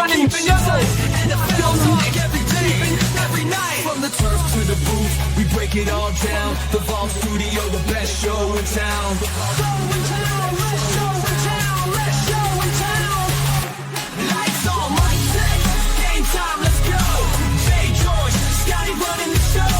running shows. NFL talk every day, every night. From the turf to the booth, we break it all down. The Vault Studio, the best show in town. Let's show in town. Lights on, mic check, game time, let's go. Jay George, Scotty running the show.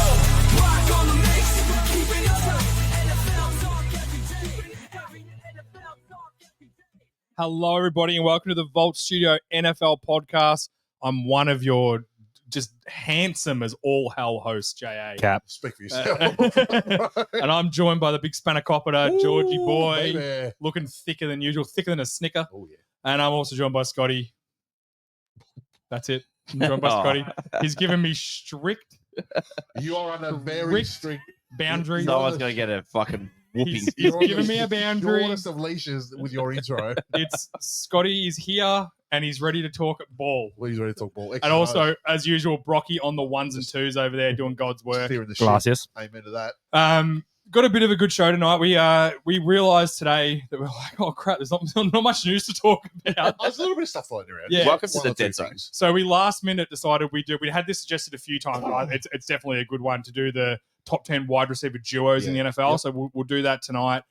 Rock on the mix, keeping us up. NFL talk every day, NFL talk every day. Hello, everybody, and welcome to the Vault Studio NFL podcast. I'm one of your just handsome as all hell hosts, JA. Cap. Speak for yourself. And I'm joined by the big spanakopter, Georgie boy, Baby. looking thicker than usual, thicker than a snicker. Oh, yeah. And I'm also joined by Scotty. That's it. I'm joined by Scotty. He's given me strict You are on a very Strict strict boundaries. Someone's going to get a fucking whooping. He's you're on given the me a boundary. shortest of leashes with your intro. It's Scotty is here and he's ready to talk ball. Well, he's ready to talk ball. And also, as usual, Brocky on the ones and twos over there doing God's work. Clearing the shit. Gracias. Amen to that. Got a bit of a good show tonight. We realised today that we're like, oh crap, there's not much news to talk about. There's a little bit of stuff floating around. Yeah. Welcome to One the or two dead zone. things. So we last minute decided we had this suggested a few times. Right? It's definitely a good one to do the top 10 wide receiver duos in the NFL. Yep. So we'll do that tonight.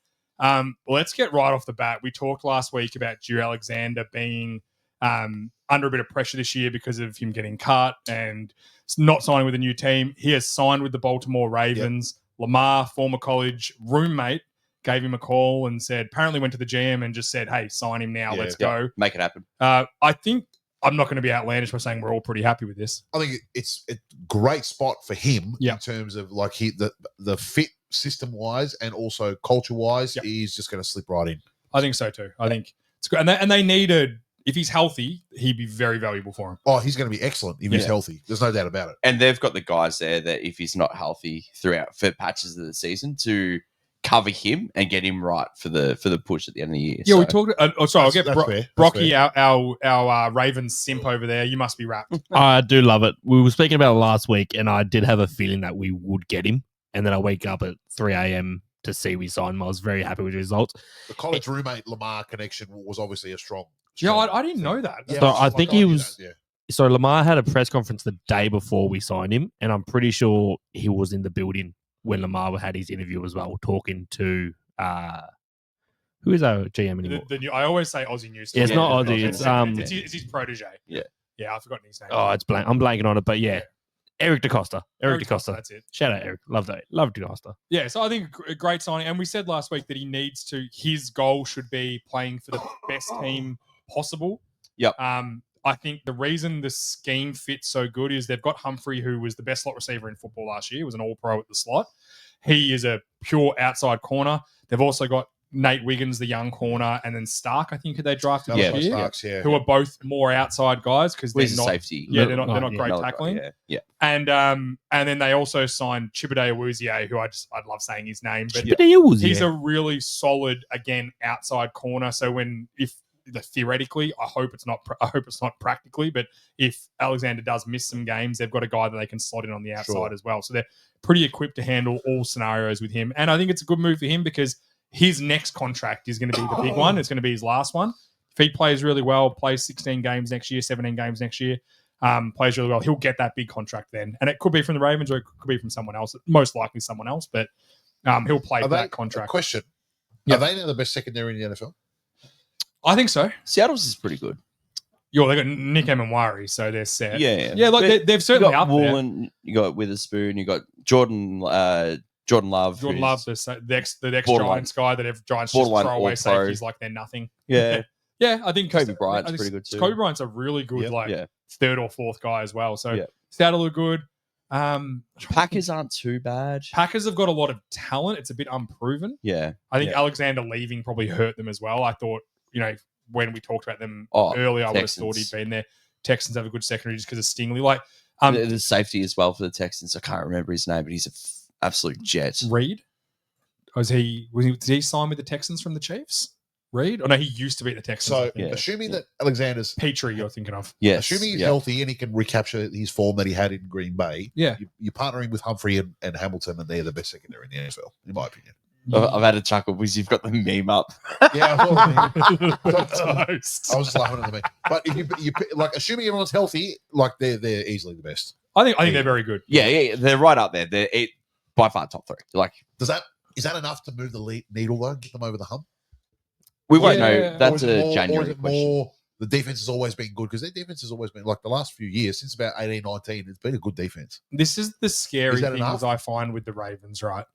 Let's get right off the bat. We talked last week about Drew Alexander being under a bit of pressure this year because of him getting cut and not signing with a new team. He has signed with the Baltimore Ravens. Lamar, former college roommate, gave him a call and said, apparently went to the GM and just said, hey, sign him now. Yeah. Let's go. Make it happen. I think I'm not going to be outlandish by saying we're all pretty happy with this. I think it's a great spot for him Yeah. in terms of like the fit system wise and also culture wise. Yeah. He's just going to slip right in. I think so too. I think it's good. And they needed, if he's healthy, he'd be very valuable for him. Oh, he's going to be excellent if he's Yeah. healthy. There's no doubt about it. And they've got the guys there that if he's not healthy throughout for patches of the season to cover him and get him right for the push at the end of the year. Yeah, So, we talked. Sorry, I'll get That's fair. That's Brocky, fair. our Ravens simp over there. You must be wrapped. I do love it. We were speaking about it last week, and I did have a feeling that we would get him. And then I wake up at 3 a.m. to see we signed him. I was very happy with the results. The college roommate Lamar connection was obviously a strong. Yeah, strong I didn't thing. know that. Yeah, So it's I just think like, he knew was- that, yeah. So Lamar had a press conference the day before we signed him, and I'm pretty sure he was in the building when Lamar had his interview as well, talking to who is our GM anymore? I always say Aussie News. Yeah, it's not Aussie, It's his protege. Yeah. Yeah, I've forgotten his name. Oh, it's blank. I'm blanking on it, but yeah, Eric DaCosta. Eric DaCosta, DaCosta. that's it. Shout out Eric. Love that. Love DaCosta. Yeah, so I think a great signing. And we said last week that his goal should be playing for the best team possible. Yep. I think the reason the scheme fits so good is they've got Humphrey, who was the best slot receiver in football last year, was an all-pro at the slot. He is a pure outside corner. They've also got Nate Wiggins, the young corner, and then Stark, I think, who they drafted Yeah, this year, Starks, yeah. who are both more outside guys because well, they're he's a not safety. Yeah, they're not Yeah, great Another guy, tackling. Yeah. And then they also signed Chibade Awuzie, who I'd love saying his name, but Yeah. he's a really solid, again, outside corner. So theoretically, I hope it's not practically, but if Alexander does miss some games, they've got a guy that they can slot in on the outside Sure. as well. So they're pretty equipped to handle all scenarios with him. And I think it's a good move for him because his next contract is going to be the big one. It's going to be his last one. If he plays really well, plays 16 games next year, 17 games next year, plays really well, he'll get that big contract then. And it could be from the Ravens or it could be from someone else, most likely someone else, but he'll play for that contract. Question. Yeah. Are they now the best secondary in the NFL? I think so. Seattle's is pretty good. Yo, they got Nick Emenwari, so they're set. Yeah. Yeah, like they've You certainly got up there. Woolen, you got Witherspoon, you got Jordan Love. Jordan who's- Love, the ex borderline- Giants guy that have Giants just borderline throw away all-pro. safeties like they're nothing. Yeah. Yeah, I think Kobe Bryant's I think pretty good too. Kobe Bryant's a really good Yep. like Yeah. third or fourth guy as well. So Yeah. Seattle are good. Packers aren't too bad. Packers have got a lot of talent. It's a bit unproven. Yeah. I think Yeah. Alexander leaving probably hurt them as well. I thought, when we talked about them Oh, earlier, I would have thought Texans. he'd been there. Texans have a good secondary just because of Stingley. Like the safety as well for the Texans. I can't remember his name, but he's an absolute jet. Reed. Did he sign with the Texans from the Chiefs? Reed? Oh no, he used to be at the Texans. I So, think. Yeah. assuming that Alexander's Petrie, you're thinking of. Yes. assuming he's yeah. healthy and he can recapture his form that he had in Green Bay, Yeah. you're partnering with Humphrey and Hamilton, and they're the best secondary in the NFL, in my opinion. I've had a chuckle because you've got the meme up. Yeah, I thought it was me. Toast. I was just laughing at me. But if you like, assuming everyone's healthy, like they're easily the best. I think they're very good. Yeah, they're right up there. They're by far top 3. Like Is that enough to move the needle though, get them over the hump? we won't Yeah. know. That's Or is it a more- or is January it question. more the defense has always been good because their defense has always been like the last few years since about 18, 19. It's been a good defense. This is the scary Is that thing enough? as I find with the Ravens, right?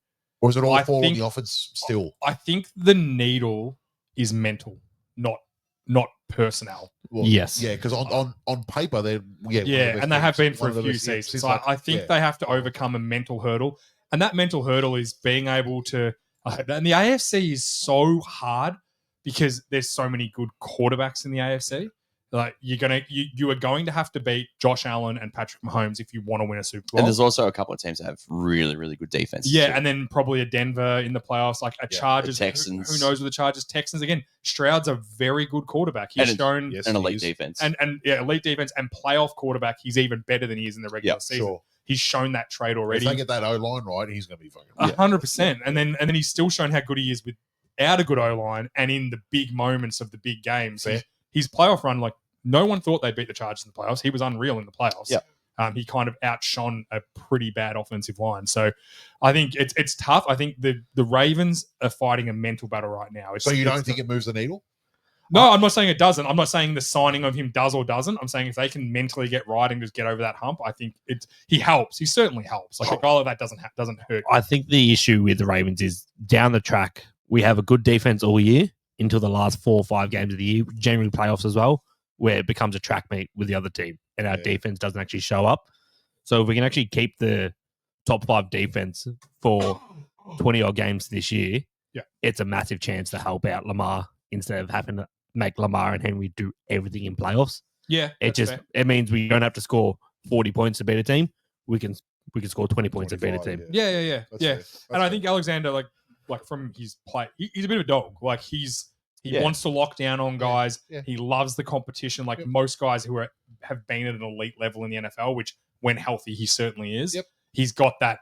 Or is it all I fall on think- the offense still? I think the needle is mental, not personnel. Well, Yes. Yeah, because on paper they're one of the Yeah, best and they have teams, been for one a of the few best, yeah, seasons. since, So like, I think yeah. they have to overcome a mental hurdle, and that mental hurdle is being able to. And the AFC is so hard because there's so many good quarterbacks in the AFC. Like you are going to have to beat Josh Allen and Patrick Mahomes if you want to win a Super Bowl. And there's also a couple of teams that have really, really good defense. Yeah, and then probably a Denver in the playoffs, like a Yeah, Chargers. the Texans. Who knows with the Chargers? Texans again. Stroud's a very good quarterback. He's And it's- shown Yes, an he elite is. defense. and yeah, elite defense and playoff quarterback. He's even better than he is in the regular Yeah, season. Sure. He's shown that trade If already. they get that O line right, he's going to be fucking. 100%. And then he's still shown how good he is without a good O line and in the big moments of the big games. Fair. His playoff run, like no one thought they'd beat the Chargers in the playoffs. He was unreal in the playoffs. Yep. He kind of outshone a pretty bad offensive line. So I think it's tough. I think the Ravens are fighting a mental battle right now. So you don't think it moves the needle? No, I'm not saying it doesn't. I'm not saying the signing of him does or doesn't. I'm saying if they can mentally get right and just get over that hump, I think he helps. He certainly helps. Like a guy like that doesn't hurt. I think the issue with the Ravens is down the track, we have a good defense all year until the last 4 or 5 games of the year, generally playoffs as well, where it becomes a track meet with the other team and our Yeah. defense doesn't actually show up. So if we can actually keep the top 5 defense for 20 odd games this year, Yeah. it's a massive chance to help out Lamar instead of having to make Lamar and Henry do everything in playoffs. Yeah, It that's just fair. it means we don't have to score 40 points to beat a team. We can score 20 points to beat a 25, team. Yeah. That's Yeah. fair. And I think Alexander, like from his play, he's a bit of a dog. Like he Yeah. wants to lock down on guys. Yeah. He loves the competition. Like Yep. most guys who have been at an elite level in the NFL, which when healthy, he certainly is. Yep. He's got that,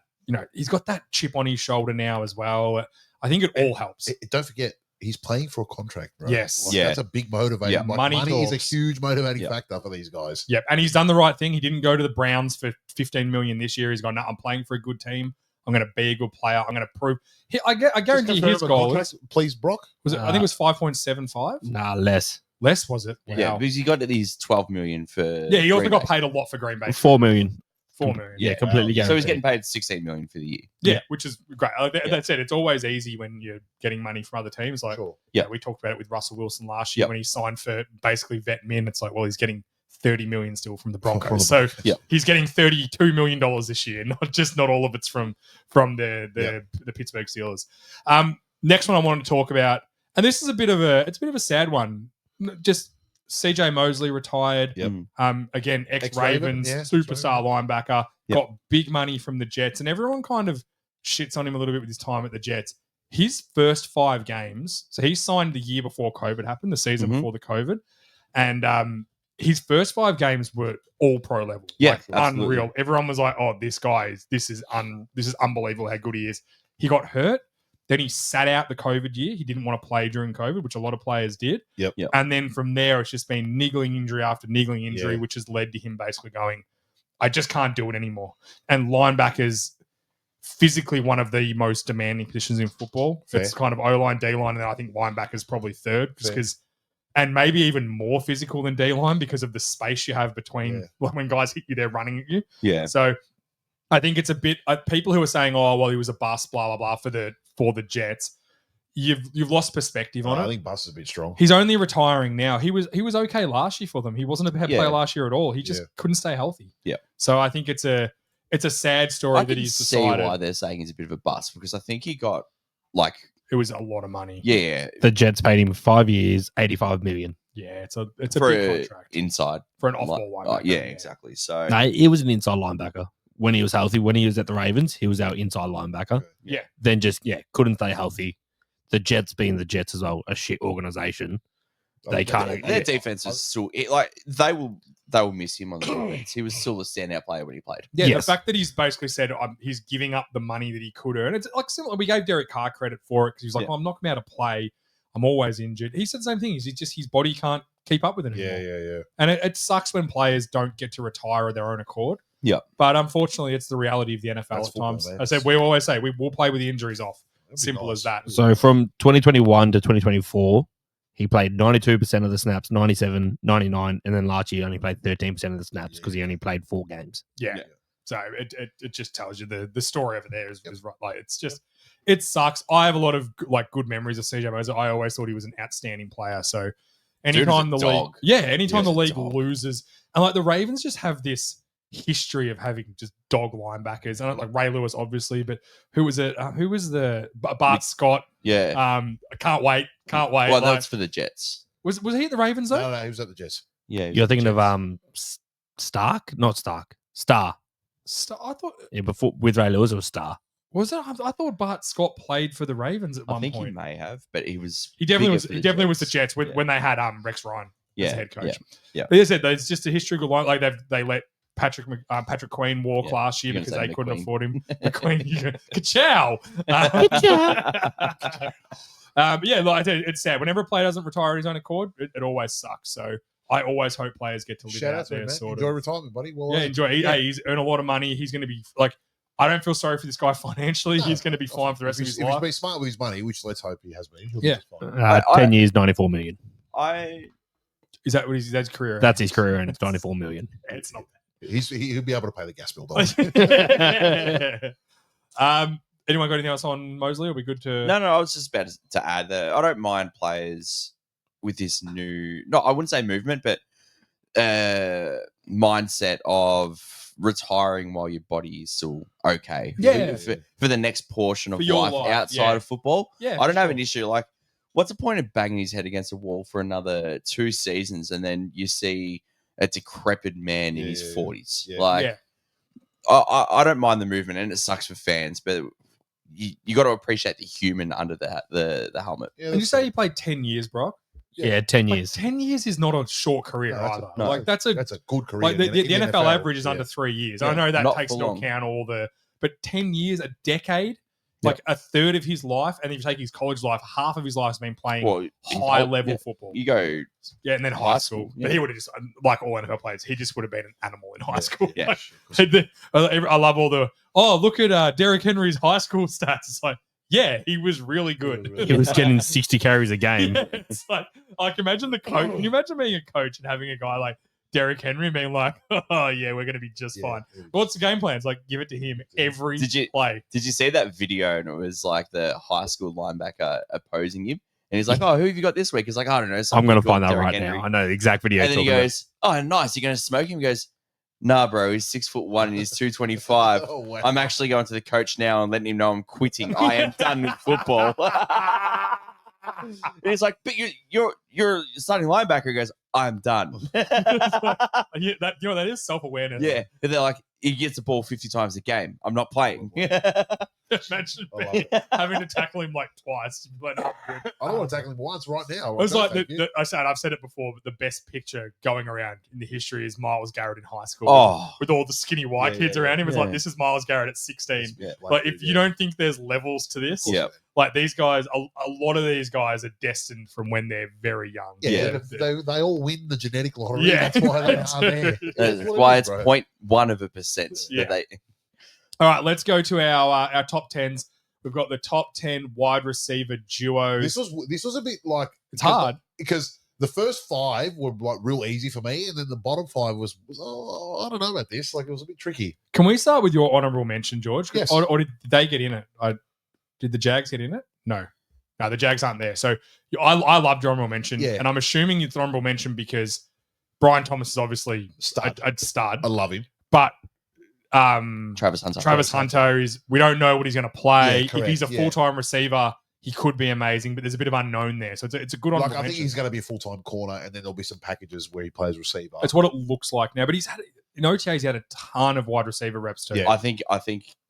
he's got that chip on his shoulder now as well. I think it all helps. Don't forget, he's playing for a contract, bro. Yes. Like, Yeah. that's a big motivator. Yeah. Like, Money money is a talks. huge motivating Yeah. factor for these guys. Yep. And he's done the right thing. He didn't go to the Browns for $15 million this year. He's gone, no, I'm playing for a good team. I'm going to be a good player. I'm going to prove. I guarantee Just his confirm a goal contract, please, Brock. was. I think it was 5.75. Nah, less. Less was it? Wow. Yeah, because you got these 12 million for. Yeah, he also Green got Bay. paid a lot for Green Bay. 4 million. 4 million. Yeah, completely guaranteed. So he's getting paid 16 million for the year. Yeah, which is great. Yeah. That said, it's always easy when you're getting money from other teams. Like, Sure. Yeah. we talked about it with Russell Wilson last year Yep. when he signed for basically vet min. It's like, well, he's getting 30 million still from the Broncos. From the So Yep. he's getting $32 million this year. Not all of it's from the Pittsburgh Steelers. Next one I wanted to talk about, and this is a bit of a sad one. Just CJ Mosley retired. Yep. Again, Ex-Raven, ex-Ravens, yeah, superstar linebacker, Yep. got big money from the Jets, and everyone kind of shits on him a little bit with his time at the Jets. His first 5 games, so he signed the year before COVID happened, the season Mhm. before the COVID, and his first 5 games were all pro level. Yeah, Like, absolutely. unreal. Everyone was like, "Oh, this guy this is unbelievable how good he is." He got hurt. Then he sat out the COVID year. He didn't want to play during COVID, which a lot of players did. Yep. Yep. And then from there, it's just been niggling injury after niggling injury, Yeah. which has led to him basically going, I just can't do it anymore. And linebackers, physically one of the most demanding positions in football. Fair. It's kind of O-line, D-line, and then I think linebackers probably third, just Fair. because, and maybe even more physical than D-line because of the space you have between Yeah. like when guys hit you, they're running at you. Yeah. So I think it's a bit people who are saying, "Oh, well, he was a bust," blah blah blah for the Jets. You've lost perspective on I it. think Bus is a bit strong. He's only retiring now. He was okay last year for them. He wasn't a bad Yeah. player last year at all. He just Yeah. couldn't stay healthy. Yeah. So I think it's a sad story I that can he's see decided why they're saying he's a bit of a bust because I think he got like it was a lot of money. yeah The Jets paid him 5 years, 85 million. Yeah, it's a for big a contract inside. for an off-ball Like, linebacker. yeah, exactly. So No, he was an inside linebacker. When he was healthy, when he was at the Ravens, he was our inside linebacker. Yeah. Then just, couldn't stay healthy. The Jets being the Jets as well, a shit organization. They can't- their defense is still like they will miss him on the defense. He was still a standout player when he played. Yeah, Yes. the fact that he's basically said he's giving up the money that he could earn. It's like similar. We gave Derek Carr credit for it because he was like, Yeah. I'm not going to be able to play. I'm always injured. He said the same thing. He's just his body can't keep up with it anymore. Yeah. And it sucks when players don't get to retire of their own accord. Yeah. But unfortunately, it's the reality of the NFL That's at football, times. man. I said we always say we will play with the injuries off. That'd be Simple nice. as that. So from 2021 to 2024, he played 92% of the snaps, 97, 99, and then last year he only played 13% of the snaps because he only played 4 games. Yeah. Yeah. So it just tells you the story over there is right. Like it's just it sucks. I have a lot of like good memories of CJ Mosley. I always thought he was an outstanding player. So anytime the Dude is a league, dog. anytime He the is a league dog. loses, and like the Ravens just have this history of having just dog linebackers. I don't like Ray Lewis, obviously, but who was it? Who was the Bart Scott? Yeah. I can't wait. well, Like, that's for the Jets. was he at the Ravens though? No, he was at the Jets. Yeah. You're thinking of Stark? Not Stark. Star. I thought Yeah, before with Ray Lewis, it was Star. was it? I thought Bart Scott played for the Ravens at I one think point. he may have, but he was. He definitely bigger was. for He definitely was the Jets Yeah. when they had Rex Ryan as Yeah, the head coach. yeah, yeah. But as I said, there's just a history of line. Like they let Patrick Queen walk Yeah. last year You're because gonna they say couldn't McQueen. afford him. McQueen, ka-chow. But yeah, like I said, it's sad. Whenever a player doesn't retire on his own accord, it always sucks. So I always hope players get to live Shout out out to there. him, man. Sort Enjoy of. retirement, buddy. Well, Yeah, enjoy. Hey, he's earned a lot of money. He's going to be like. I don't feel sorry for this guy financially. No, He's going to be fine for the rest of if his he's- If life. he's been smart with his money, which let's hope he has been, he'll Yeah. be just fine. 10 years, 94 million. Is that what his career? That's his career, and it's 94 million. It's not. He'll be able to pay the gas bill. Don't he? Anyone got anything else on Mosley? Are we good to? No, I was just about to add that I don't mind players with this new, no, I wouldn't say movement, but mindset of retiring while your body is still okay. Yeah. For the next portion of For your life life, outside yeah. of football. Yeah, I don't have sure. an issue. Like, what's the point of banging his head against a wall for another 2 seasons and then you see a decrepit man in his Yeah. 40s? Yeah. Like, Yeah. I don't mind the movement, and it sucks for fans, but you got to appreciate the human under the helmet. Yeah, And you that's say fair. he played 10 years, bro? Yeah, 10 Like, years. 10 years is not a short career No, that's either. a- no, like that's a That's a good career. like the in NFL average is yeah. under 3 years. Yeah. I know that Not takes for into long. account all the, but 10 years, a decade, like a third of his life, and if you take his college life, half of his life has been playing Well, high level football. You go, Yeah, and then high school. yeah. But he would have just, like all NFL players, he just would have been an animal in high Yeah, school. yeah. I love all the, look at Derrick Henry's high school stats. It's like, yeah, he was really good. Really, really He was getting 60 carries a game. Yeah, it's like imagine the coach. Can you imagine being a coach and having a guy like Derrick Henry being like, oh yeah, we're going to be just Yeah, fine. yeah. What's the game plan? It's like give it to him every Did you- play. did you see that video? And it was like the high school linebacker opposing him. And he's like, oh, who have you got this week? He's like, I don't know. I'm some going to kid called find that Derrick right Henry. now. I know the exact video. And then he you're talking goes, oh, nice. You're going to smoke him? He goes, nah, bro. He's 6'1" and he's 225. Oh, wow. I'm actually going to the coach now and letting him know I'm quitting. I am done with football. And he's like, but you're starting linebacker. He goes, I'm done. Yeah, that is self awareness. Yeah. And they're like, he gets the ball 50 times a game. I'm not playing. Imagine I love it. having to tackle him like twice. Like, not good. I don't want to tackle him once right now. It was No, like thank you. I've said it before, but the best picture going around in the history is Miles Garrett in high school Oh, with all the skinny white Yeah, kids yeah, around him. It's yeah. like this is Miles Garrett at 16. Yeah, Like if you don't think there's levels to this, Yeah. like these guys, a lot of these guys are destined from when they're very young. Yeah, Yeah. they all win the genetic lottery. Yeah. That's why they are there. that's what it why is, it's bro. 0.1%. Yeah. That they, All right, let's go to our top tens. We've got the top 10 wide receiver duos. This was a bit like It's hard. because the first 5 were like real easy for me, and then the bottom 5 was I don't know about this. Like it was a bit tricky. Can we start with your honorable mention, George? Yes. Or did they get in it? Did the Jags get in it? No, the Jags aren't there. So I loved your honorable mention, Yeah. and I'm assuming it's honorable mention because Brian Thomas is obviously Stud. a stud, I love him. but Travis Hunter. Travis Hunter is, we don't know what he's going to play. Yeah, If correct, he's a yeah. full-time receiver, he could be amazing, but there's a bit of unknown there. So it's a good honorable Like I think mention. he's going to be a full time corner, and then there'll be some packages where he plays receiver. It's what it looks like now. But he's had, in OTA, he's had a ton of wide receiver reps too. Yeah. I think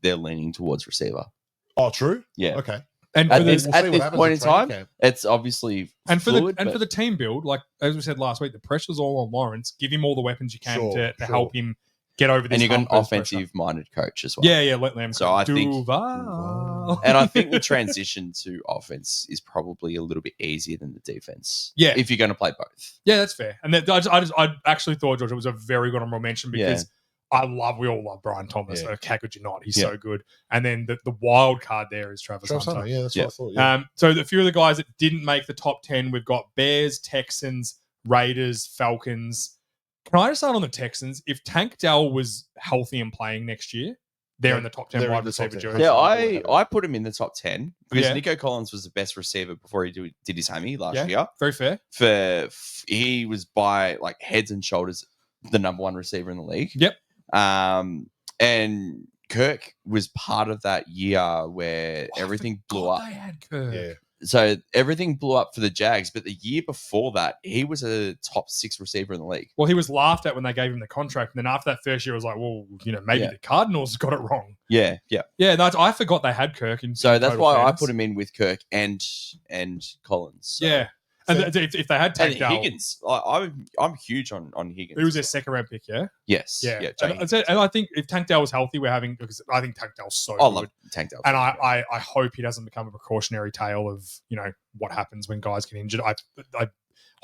they're leaning towards receiver. Oh, true. Yeah. Okay. And At for this- the, We'll see what this happens point in in training time, camp. it's obviously and for fluid, the but for the team build, like as we said last week, the pressure's all on Lawrence. Give him all the weapons you can Sure, to sure. help him get over this. and you got an hump of pressure. offensive-minded coach as well. Yeah, let them. So I think- Duval. And I think the transition to offense is probably a little bit easier than the defense. Yeah. if you're going to play both. Yeah, that's fair. And I actually thought George it was a very good honorable mention because we all love Brian Thomas. Yeah. Like, how could you not? He's Yeah. so good. And then the wild card there is Travis Travis Hunter. Hunter, yeah, that's Yeah. what I thought. Yeah. So a few of the guys that didn't make the top 10, we've got Bears, Texans, Raiders, Falcons. Can I just start on the Texans? If Tank Dell was healthy and playing next year, they're Yeah, in the top 10 they're in wide the top receiver 10. jury. Yeah, Absolutely. I put him in the top 10 because Yeah. Nico Collins was the best receiver before he did his hammy last Yeah. year. Very fair. He was by like heads and shoulders the number one receiver in the league. Yep. And Kirk was part of that year where everything blew up. They had Kirk. Yeah. So everything blew up for the Jags, but the year before that, he was a top 6 receiver in the league. Well, he was laughed at when they gave him the contract. And then after that first year, it was like, well, maybe Yeah. the Cardinals got it wrong. Yeah. Yeah, no, I forgot they had Kirk. So that's why I put him in with Kirk and Collins. So. Yeah. And if they had And Tank Dell, Higgins, I'm huge on Higgins. it was their second round pick, yeah? Yes. Yeah. Jay And, Higgins. and I think if Tank Dell was healthy, because I think Tank Dell's so I good. love Tank Dell. And I hope he doesn't become a precautionary tale of, what happens when guys get injured. I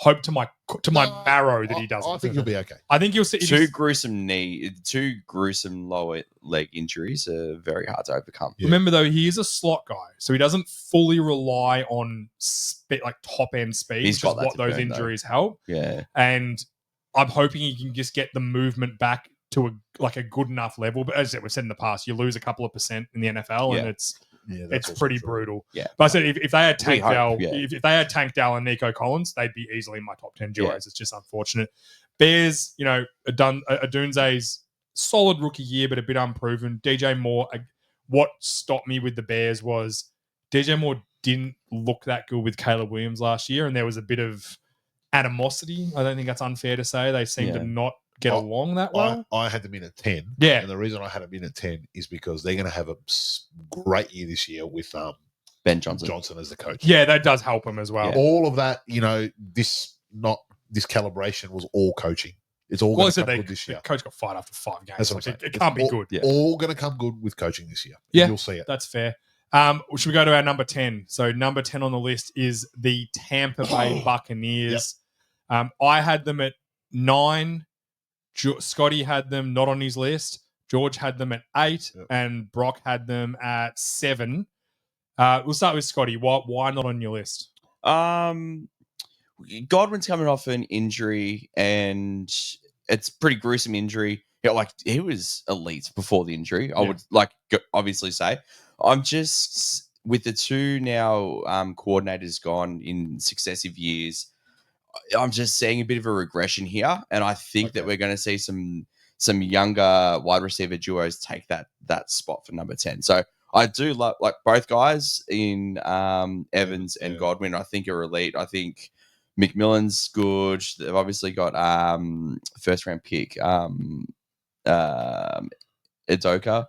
hope to my marrow that he doesn't. I think he'll be okay. I think you'll see. two gruesome lower leg injuries are very hard to overcome. Yeah. Remember though, he is a slot guy, so he doesn't fully rely on top end speed, He's which got is that what to those burn, though. injuries help. Yeah. And I'm hoping he can just get the movement back to a good enough level. But as we've said in the past, you lose a couple of percent in the NFL, and Yeah. Yeah, it's also pretty true. brutal. Yeah. But I said if they had Tank hope, Dell, yeah. if they had Tank Dell and Nico Collins, they'd be easily in my top 10 duos. Yeah. It's just unfortunate. Bears, Adunze's solid rookie year, but a bit unproven. DJ Moore, what stopped me with the Bears was DJ Moore didn't look that good with Caleb Williams last year, and there was a bit of animosity. I don't think that's unfair to say. They seem to Yeah. not get along that well. I had them in at 10. Yeah. And the reason I had them in at 10 is because they're going to have a great year this year with Ben Johnson. Johnson as the coach. Yeah, that does help him as well. Yeah. All of that, this calibration was all coaching. It's all Well, I going to said come they, good this the year. coach got fired after 5 games. That's what Like, I'm saying. it can't be all, good. Yeah. All going to come good with coaching this year. Yeah. You'll see it. That's fair. Should we go to our number 10? So number 10 on the list is the Tampa Bay Buccaneers. I had them at 9. Scotty had them not on his list. George had them at 8. Yep. And Brock had them at 7. We'll start with Scotty. Why not on your list? Godwin's coming off an injury, and it's pretty gruesome injury. He was elite before the injury. I would obviously say. I'm just with the two now coordinators gone in successive years. I'm just seeing a bit of a regression here, and I think that we're going to see some younger wide receiver duos take that spot for number 10. So I do love both guys in Evans and Yeah. Godwin. I think are elite. I think McMillan's good. They've obviously got first round pick Edoka.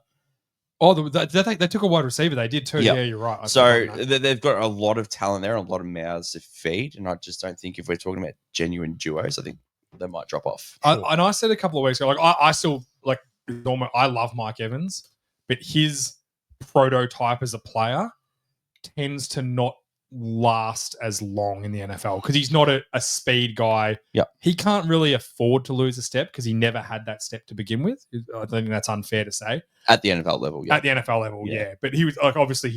Oh, they took a wide receiver. They did too. Yeah. Yeah, you're right. I So forgot that. they've got a lot of talent there, a lot of mouths to feed, and I just don't think if we're talking about genuine duos, I think they might drop off. And I said a couple of weeks ago, I still I love Mike Evans, but his prototype as a player tends to not last as long in the NFL because he's not a speed guy. Yep. He can't really afford to lose a step because he never had that step to begin with. I think that's unfair to say. At the NFL level, yeah. At the NFL level, Yeah. yeah. But he was obviously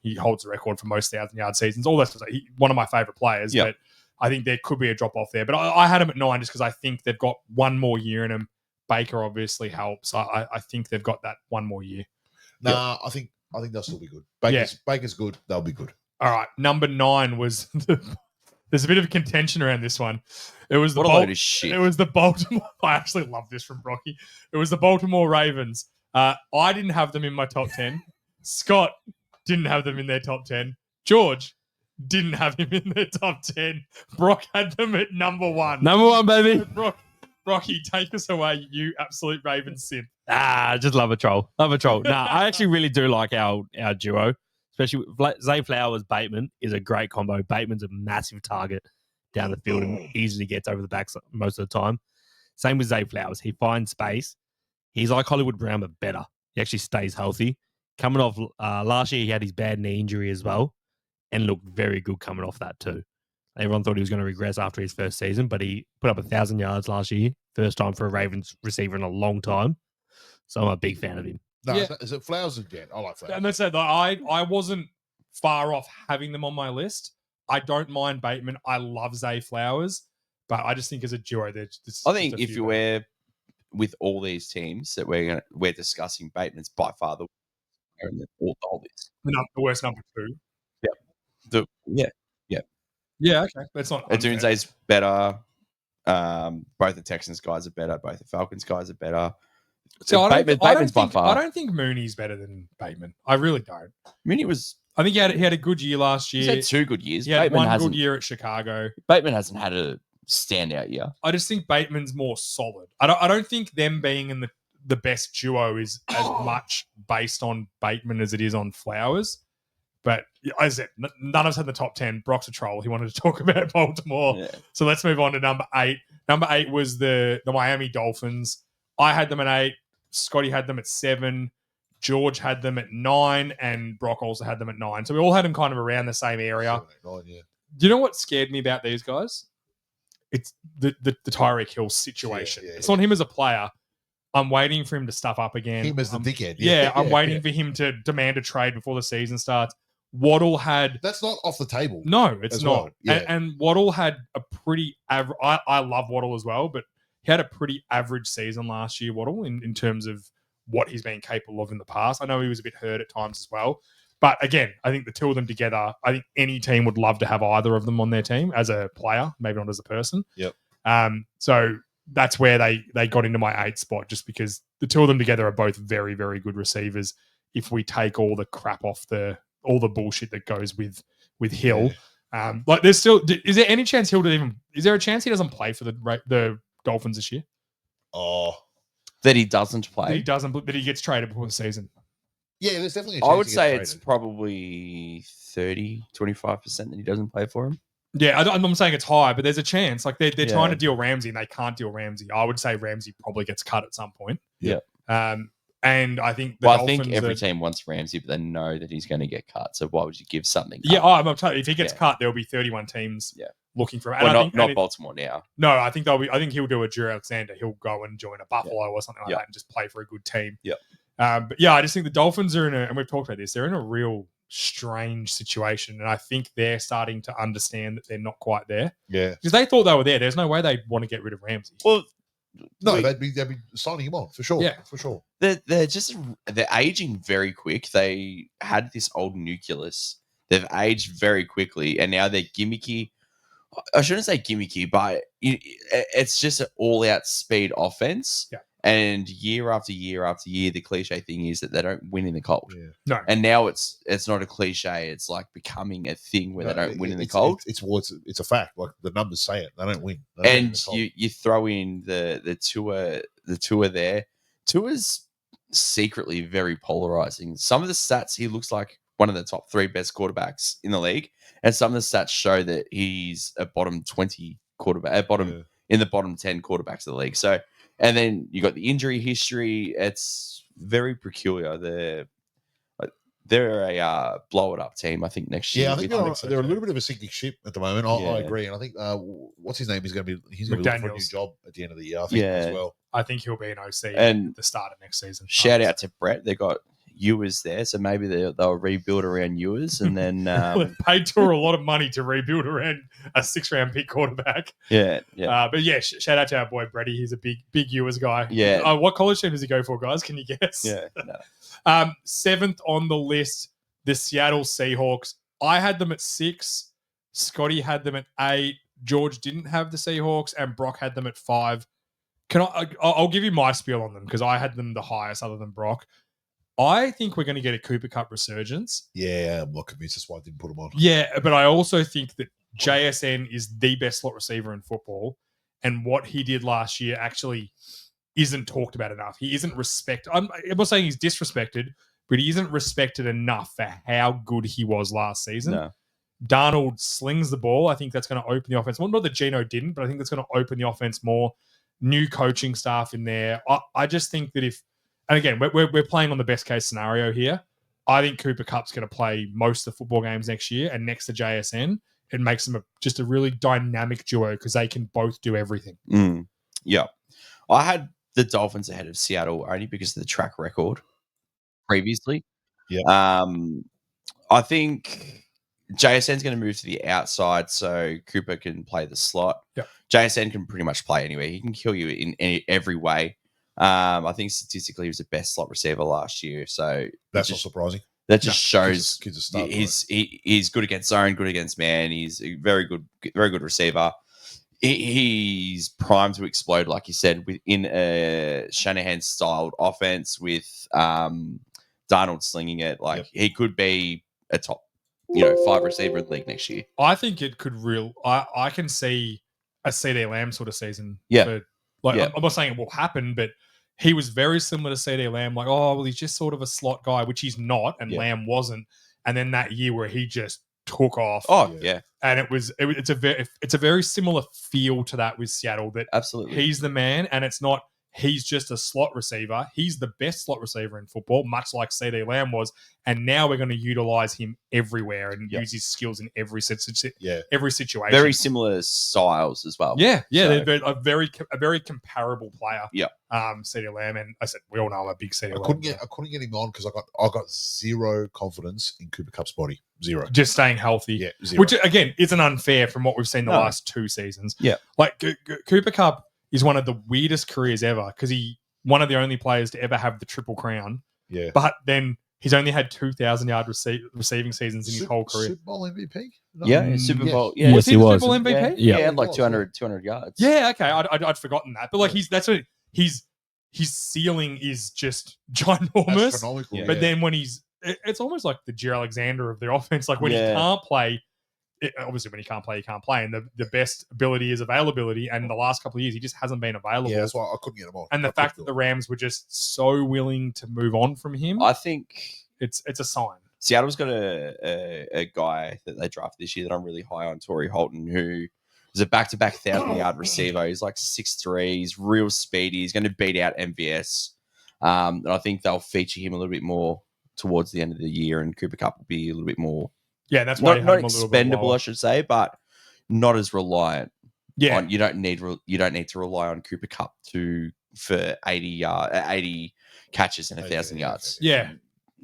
he holds the record for most 1,000-yard seasons. All that stuff. One of my favorite players, Yeah. but I think there could be a drop off there. But I had him at 9 just because I think they've got one more year in him. Baker obviously helps. I think they've got that one more year. Nah, I think they'll still be good. Baker's good. They'll be good. All right, number 9 was there's a bit of contention around this one. It was the What a load of shit. It was the Baltimore. I actually love this from Brocky. It was the Baltimore Ravens. I didn't have them in my top 10. Scott didn't have them in their top 10. George didn't have him in their top 10. Brock had them at number 1. Number 1, baby. Brocky, take us away, you absolute Ravens simp. Just love a troll. Love a troll. Nah, I actually really do like our duo, especially with Zay Flowers, Bateman is a great combo. Bateman's a massive target down the field and easily gets over the back most of the time. Same with Zay Flowers. He finds space. He's like Hollywood Brown, but better. He actually stays healthy. Coming off last year, he had his bad knee injury as well and looked very good coming off that too. Everyone thought he was going to regress after his first season, but he put up 1,000 yards last year. First time for a Ravens receiver in a long time. So I'm a big fan of him. No, Yeah. is it Flowers again? I like Flowers. And that's it. I wasn't far off having them on my list. I don't mind Bateman. I love Zay Flowers, but I just think as a duo, I think if you were with all these teams that we're discussing, Bateman's by far the winner in the whole list. the worst number 2. Yeah, okay. That's not unfair. Adunze's better. Both the Texans guys are better. Both the Falcons guys are better. So I Bateman's by far. don't think Mooney's better than Bateman. I really don't. Mooney was. I think he had a good year last He's year. had 2 good years. He had Bateman one hasn't. good year at Chicago. Bateman hasn't had a standout year. I just think Bateman's more solid. I don't think them being in the best duo is as much based on Bateman as it is on Flowers. But as I said, none of us had the top 10. Brock's a troll. He wanted to talk about Baltimore. Yeah. So let's move on to number 8. Number 8 was the Miami Dolphins. I had them at 8. Scotty had them at 7. George had them at 9. And Brock also had them at 9. So we all had them kind of around the same area. 7, 8, 9, yeah. Do you know what scared me about these guys? It's the Tyreek Hill situation. Yeah, It's not him as a player. I'm waiting for him to stuff up again. Him as the I'm- dickhead. Yeah, I'm waiting for him to demand a trade before the season starts. Waddle had That's not off the table. no, it's As not. well, yeah. And Waddle had a pretty average. I love Waddle as well, but he had a pretty average season last year. Waddle in terms of what he's been capable of in the past. I know he was a bit hurt at times as well, but again, I think the two of them together. I think any team would love to have either of them on their team as a player, maybe not as a person. Yep. So that's where they got into my 8 spot, just because the two of them together are both very, very good receivers. If we take all the crap off all the bullshit that goes with Hill, like there's still. Is there any chance Hill is there a chance he doesn't play for the Dolphins this year? Oh, That he doesn't That he play. doesn't. That he gets traded before the season. yeah. There's definitely a chance I would he gets say it's traded. probably 30-25% that he doesn't play for him. Yeah, I'm saying it's high, but there's a chance. Like they're Yeah. trying to deal Ramsey and they can't deal Ramsey. I would say Ramsey probably gets cut at some point. Yeah. And I think Well, I Dolphins think every are- team wants Ramsey, but they know that he's going to get cut. So why would you give something? Yeah, up? I'm telling you, if he gets Yeah. cut, there'll be 31 teams Yeah. looking for him. And Well, I not think, not and Baltimore now. no, I think he'll do a Drew Alexander. He'll go and join a Buffalo or something like Yeah. that and just play for a good team. Yeah. But yeah, I just think the Dolphins are and we've talked about this, they're in a real strange situation. And I think they're starting to understand that they're not quite there. Yeah. Because they thought they were there. There's no way they'd want to get rid of Ramsey. Well, No, we- they'd be signing him on for sure. Yeah. for sure. they're aging very quick. They had this old nucleus. They've aged very quickly, and now they're gimmicky. I shouldn't say gimmicky, but it's just an all-out speed offense. Yeah. And year after year after year, the cliche thing is that they don't win in the cold. Yeah. No. And now it's not a cliche. It's like becoming a thing where they No, don't win in the it's- cold. It's a fact. Like the numbers say it. They don't win. They don't win in And the cold. you throw in the tour there. Tour's secretly very polarizing. Some of the stats, he looks like one of the top 3 best quarterbacks in the league, and some of the stats show that he's a bottom 20 quarterback, Yeah. in the bottom 10 quarterbacks of the league. So, and then you got the injury history. It's very peculiar. They're a blow it up team, I think, next year. Yeah, I think with- they're a little bit of a sinking ship at the moment. I Yeah. agree, and I think what's his name is going to be he's going to be looking for a new McDaniels. job at the end of the year. I think as Yeah. well. I think he'll be an OC And at the start of next season. Shout out to Brett. They got Ewers there, so maybe they'll rebuild around Ewers, and then They've paid Tour a lot of money to rebuild around a 6th-round pick quarterback. yeah. But yeah, shout out to our boy Brady. He's a big Ewers guy. Yeah. What college team does he go for, guys? Can you guess? Yeah, no. 7th on the list, the Seattle Seahawks. I had them at 6. Scotty had them at 8. George didn't have the Seahawks, and Brock had them at 5. I'll give you my spiel on them because I had them the highest other than Brock. I think we're going to get a Cooper Cup resurgence. Yeah, I'm not convinced that's why I didn't put him on. Yeah, but I also think that JSN is the best slot receiver in football, and what he did last year actually isn't talked about enough. He isn't respected. I'm not saying he's disrespected, but he isn't respected enough for how good he was last season. No. Darnold slings the ball. I think that's going to open the offense. Well, not that Geno didn't, but I think that's going to open the offense more. New coaching staff in there. I just think that and again, we're playing on the best case scenario here. I think Cooper Kupp's going to play most of the football games next year, and next to JSN, it makes them just a really dynamic duo because they can both do everything. Yeah. I had the Dolphins ahead of Seattle only because of the track record previously. Yeah. I think JSN's going to move to the outside so Cooper can play the slot. Yeah. JSN can pretty much play anywhere. He can kill you in every way. I think statistically he was the best slot receiver last year. So That's not surprising. that just shows Kid's a stud, he's good against zone, good against man. He's a very good receiver. He's primed to explode, like you said, within a Shanahan styled offense with Darnold slinging it. Like he could be a top, 5 receiver in the league next year. I think it could I can see a CD Lamb sort of season. Yeah. I'm not saying it will happen, but he was very similar to CD Lamb. Like, oh, well, he's just sort of a slot guy, which he's not, and Lamb wasn't. And then that year where he just took off. Oh yeah, and it's a very similar feel to that with Seattle. That absolutely he's the man, and it's not. He's just a slot receiver. He's the best slot receiver in football, much like CD Lamb was. And now we're going to utilize him everywhere and use his skills in every situation. Very similar styles as well. Yeah. They're a very comparable player. Yeah. CD Lamb, and I said we all know I'm a big CD Lamb. I couldn't get him on because I got zero confidence in Cooper Kupp's body. Zero. Just staying healthy. Yeah. Zero. Which again isn't unfair from what we've seen the last 2 seasons. Yeah. Like Cooper Kupp is one of the weirdest careers ever because one of the only players to ever have the Triple Crown. Yeah. But then he's only had 2,000-yard receiving seasons in his whole career. Super Bowl MVP? No. Yeah, Super Bowl. Yes. Yeah. Was he the Super Bowl MVP? Yeah, Yeah. he had like 200 yards. Yeah, okay. I'd forgotten that. But like his ceiling is just ginormous. Astronomical. But then when it's almost like the J. Alexander of the offense. Like when he can't play, obviously when he can't play, And the best ability is availability. And the last couple of years, he just hasn't been available. Yeah, that's why I couldn't get him on. And the fact that the Rams were just so willing to move on from him, I think it's a sign. Seattle's got a guy that they drafted this year that I'm really high on, Torrey Holton, who is a back-to-back 1,000-yard receiver. He's like 6'3". He's real speedy. He's going to beat out MVS. And I think they'll feature him a little bit more towards the end of the year, and Cooper Kupp will be a little bit more. Yeah, that's why not expendable, I should say, but not as reliant. Yeah, you don't need to rely on Cooper Kupp for 80 catches and 1,000 yards. Yeah.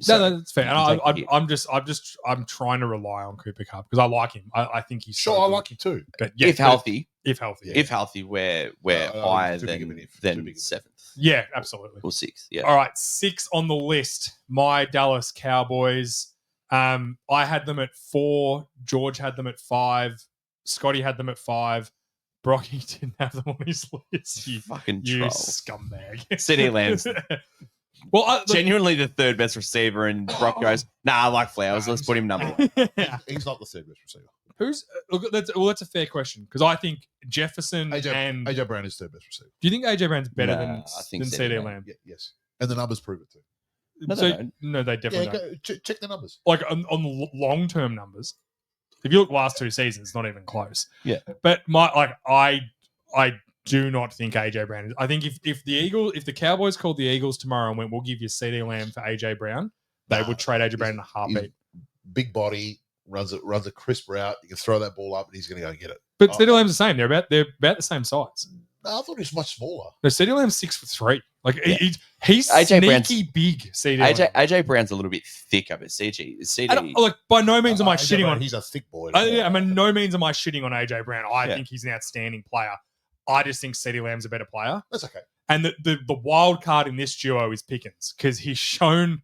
So no, that's fair. And I'm trying to rely on Cooper Kupp because I like him. I think he's sure. so I good. like him too. But if healthy, yeah. we're higher too big of than an if, too big of 7th. Yeah, absolutely. Or 6th. Yeah. All right, 6 on the list. My Dallas Cowboys. I had them at 4. George had them at 5. Scotty had them at 5. Brocky didn't have them on his list. You troll. scumbag. CD Lamb's well, genuinely the 3rd best receiver, and Brock goes, "Nah, I like Flowers. Let's put him number 1." He's not the 3rd best receiver. Who's that's a fair question because I think Jefferson and AJ Brown is 3rd best receiver. Do you think AJ Brown's better Nah, I think than CD Lamb? Yeah, yes, and the numbers prove it too. No, they definitely don't. Check the numbers. Like on long term numbers, if you look last 2 seasons, not even close. Yeah, but I do not think AJ Brown is. I think if the Cowboys called the Eagles tomorrow and went, we'll give you CD Lamb for AJ Brown, they would trade AJ Brown in a heartbeat. Big body, runs a crisp route. You can throw that ball up and he's going to go and get it. But CD Lamb's the same. They're about the same size. No, I thought he was much smaller. No, CD Lamb's 6'3". Like he's AJ sneaky big. CD AJ Brown's a little bit thicker, but CD. Like by no means am I AJ shitting Brown, on. He's a thick boy. I mean, no means am I shitting on AJ Brown. I think he's an outstanding player. I just think CD Lamb's a better player. That's okay. And the wild card in this duo is Pickens because he's shown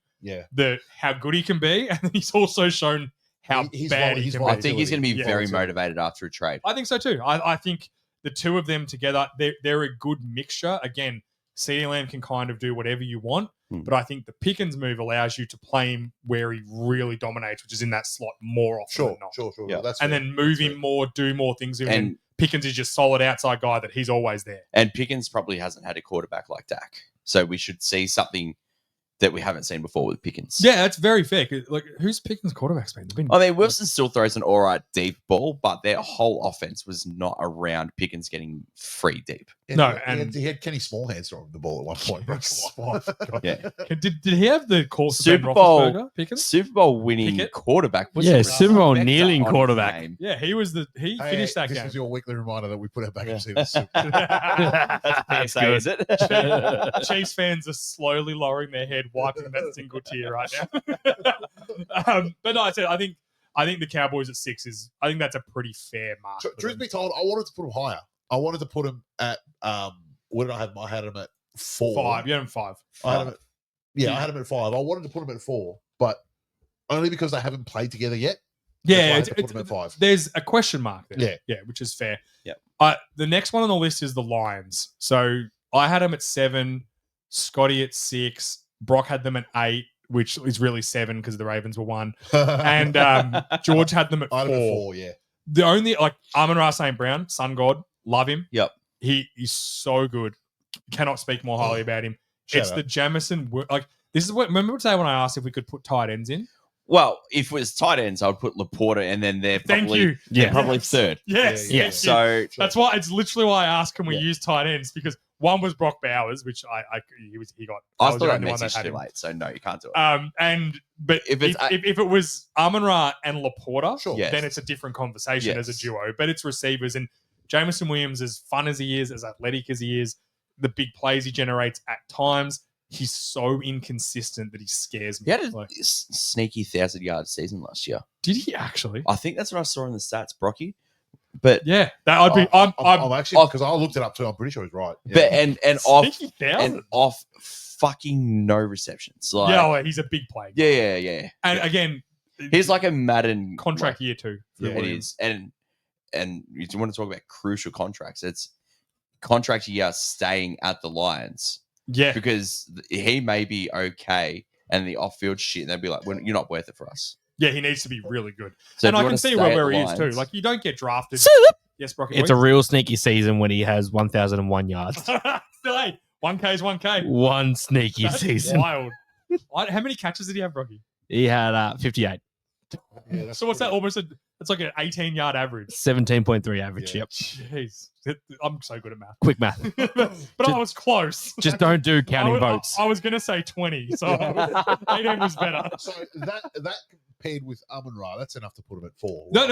how good he can be, and he's also shown how bad he can be. I think he's going to be very motivated after a trade. I think so too. I think the two of them together, they're a good mixture. Again, CeeDee Lamb can kind of do whatever you want, but I think the Pickens move allows you to play him where he really dominates, which is in that slot more often than not. Sure. Yeah. That's and fair. then move him more, do more things with him. And Pickens is just solid outside guy that he's always there. And Pickens probably hasn't had a quarterback like Dak. So we should see something that we haven't seen before with Pickens. Yeah, that's very fair. 'Cause, like, who's Pickens' quarterbacks been? They've been I mean, Wilson still throws an all right deep ball, but their whole offense was not around Pickens getting free deep. No, he, and- had, he had Kenny Smallhands throwing the ball at one point. Bro. Come on. Yeah. Did he have the course of Super Ben Bowl- Roethlisberger, Pickens? Super Bowl winning Pickett? quarterback. Was Yeah, a Super Bowl respecter kneeling on his quarterback. name. Yeah, he Hey, finished that this game. is your weekly reminder that we put our back and see the Super That's PSA, is it? Chiefs fans are slowly lowering their head, wiping that single tear right now. But no, I think the Cowboys at 6 is. I think that's a pretty fair mark. for Truth them. be told, I wanted to put him higher. I wanted to put him at what did I have? I had him at 4. 5. You had him 5. I had him at, I had him at 5. I wanted to put him at 4, but only because they haven't played together yet. That's why I Yeah, had to put him at 5. there's a question mark there. Yeah. which is fair. Yep. The next one on the list is the Lions. So I had them at 7, Scotty at 6, Brock had them at 8, which is really 7 because the Ravens were 1, and George had them at I had 4. him at 4. Yeah, The only Amon-Ra St. Brown, Sun God, love him. Yep. He's so good. Cannot speak more highly about him. Shout It's out. the Jamison. This is what. Remember today when I asked if we could put tight ends in? Well, if it was tight ends, I would put Laporta, and then they're Thank probably you. Yeah. probably third. Yes. Yeah, thank yeah. you. So That's why it's literally why I asked, can we Yeah. use tight ends? Because one was Brock Bowers, which he got. I was thought the I only one that messaged had too him. late, so no, you can't do it. But If if, it's- if it was Amon-Ra and Laporta, Sure. Yes. then it's a different conversation as a Yes. duo. But it's receivers, and Jameson Williams, as fun as he is, as athletic as he is, the big plays he generates at times, he's so inconsistent that he scares me. He had a Like, sneaky 1,000-yard season last year. did he actually? I think that's what I saw in the stats, Brocky. But Yeah, that I'd be. I'm actually because I looked it up too. I'm pretty sure he's right. Yeah. but and off sneaky thousand. and off fucking no receptions. Like Yeah, well, he's a big play. yeah. And again, He's like a Madden contract year 2. for Yeah, It Williams. is, and you want to talk about crucial contracts. It's contract year staying at the Lions Yeah, because he may be okay, and the off-field shit, and they'll be like, "Well, "You're not worth it for us." yeah, he needs to be really good. So And if I you can wanna see stay where at he the is too. Lions- Like, you don't get drafted. Yes, Brock. It's a real sneaky season when he has 1,001 yards. Still, hey, 1K is 1K. One sneaky That's season. wild. How many catches did he have, Brocky? He had 58, Yeah, that's So what's that? pretty- Almost it's like an 18-yard average. 17.3 average. Yeah. Yep. Jeez, I'm so good at math. Quick math. but I was close. Just don't do counting votes. I was going to say 20, so 18 was better. So that compared with Amon-Ra, that's enough to put him at 4. No,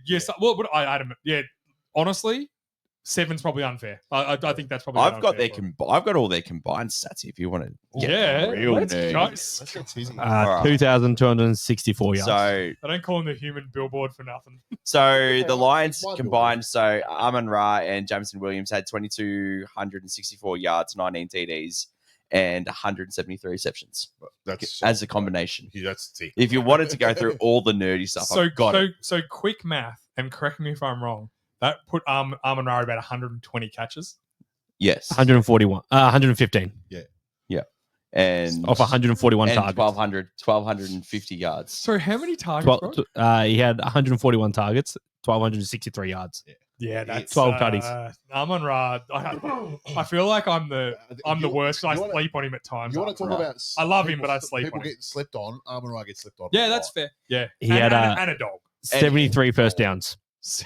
yes. Well, but I had him. Yeah, honestly, 7's probably unfair. I think that's probably. I've got unfair their for him. I've got all their combined stats. If you want to, Yeah, real let's nerdy. go. Let's get tizzy. Alright. 2,264 yards. So I don't call him the human billboard for nothing. So the Lions Why do combined, so Amon-Ra and Jameson Williams had 2,264 yards, 19 TDs, and 173 receptions That's as a combination. Yeah, that's sick. If you wanted to go through all the nerdy stuff, So, I've got it. so quick math, and correct me if I'm wrong. That put Amon-Ra about 120 catches. Yes. 141, 115 And off 141 and targets. 1,250 yards. So how many targets? Bro? He had 141 targets, 1,263 yards. Yeah, that's 12 tutties. Amon-Ra. I feel like I'm the worst. 'Cause I You wanna- sleep on him at times. You want to talk Right. about? I love him, but I sleep People on him. get slept on. Amon-Ra gets slept on. Yeah, a that's lot. fair. Yeah, He and, had, and a dog. 73 first downs. So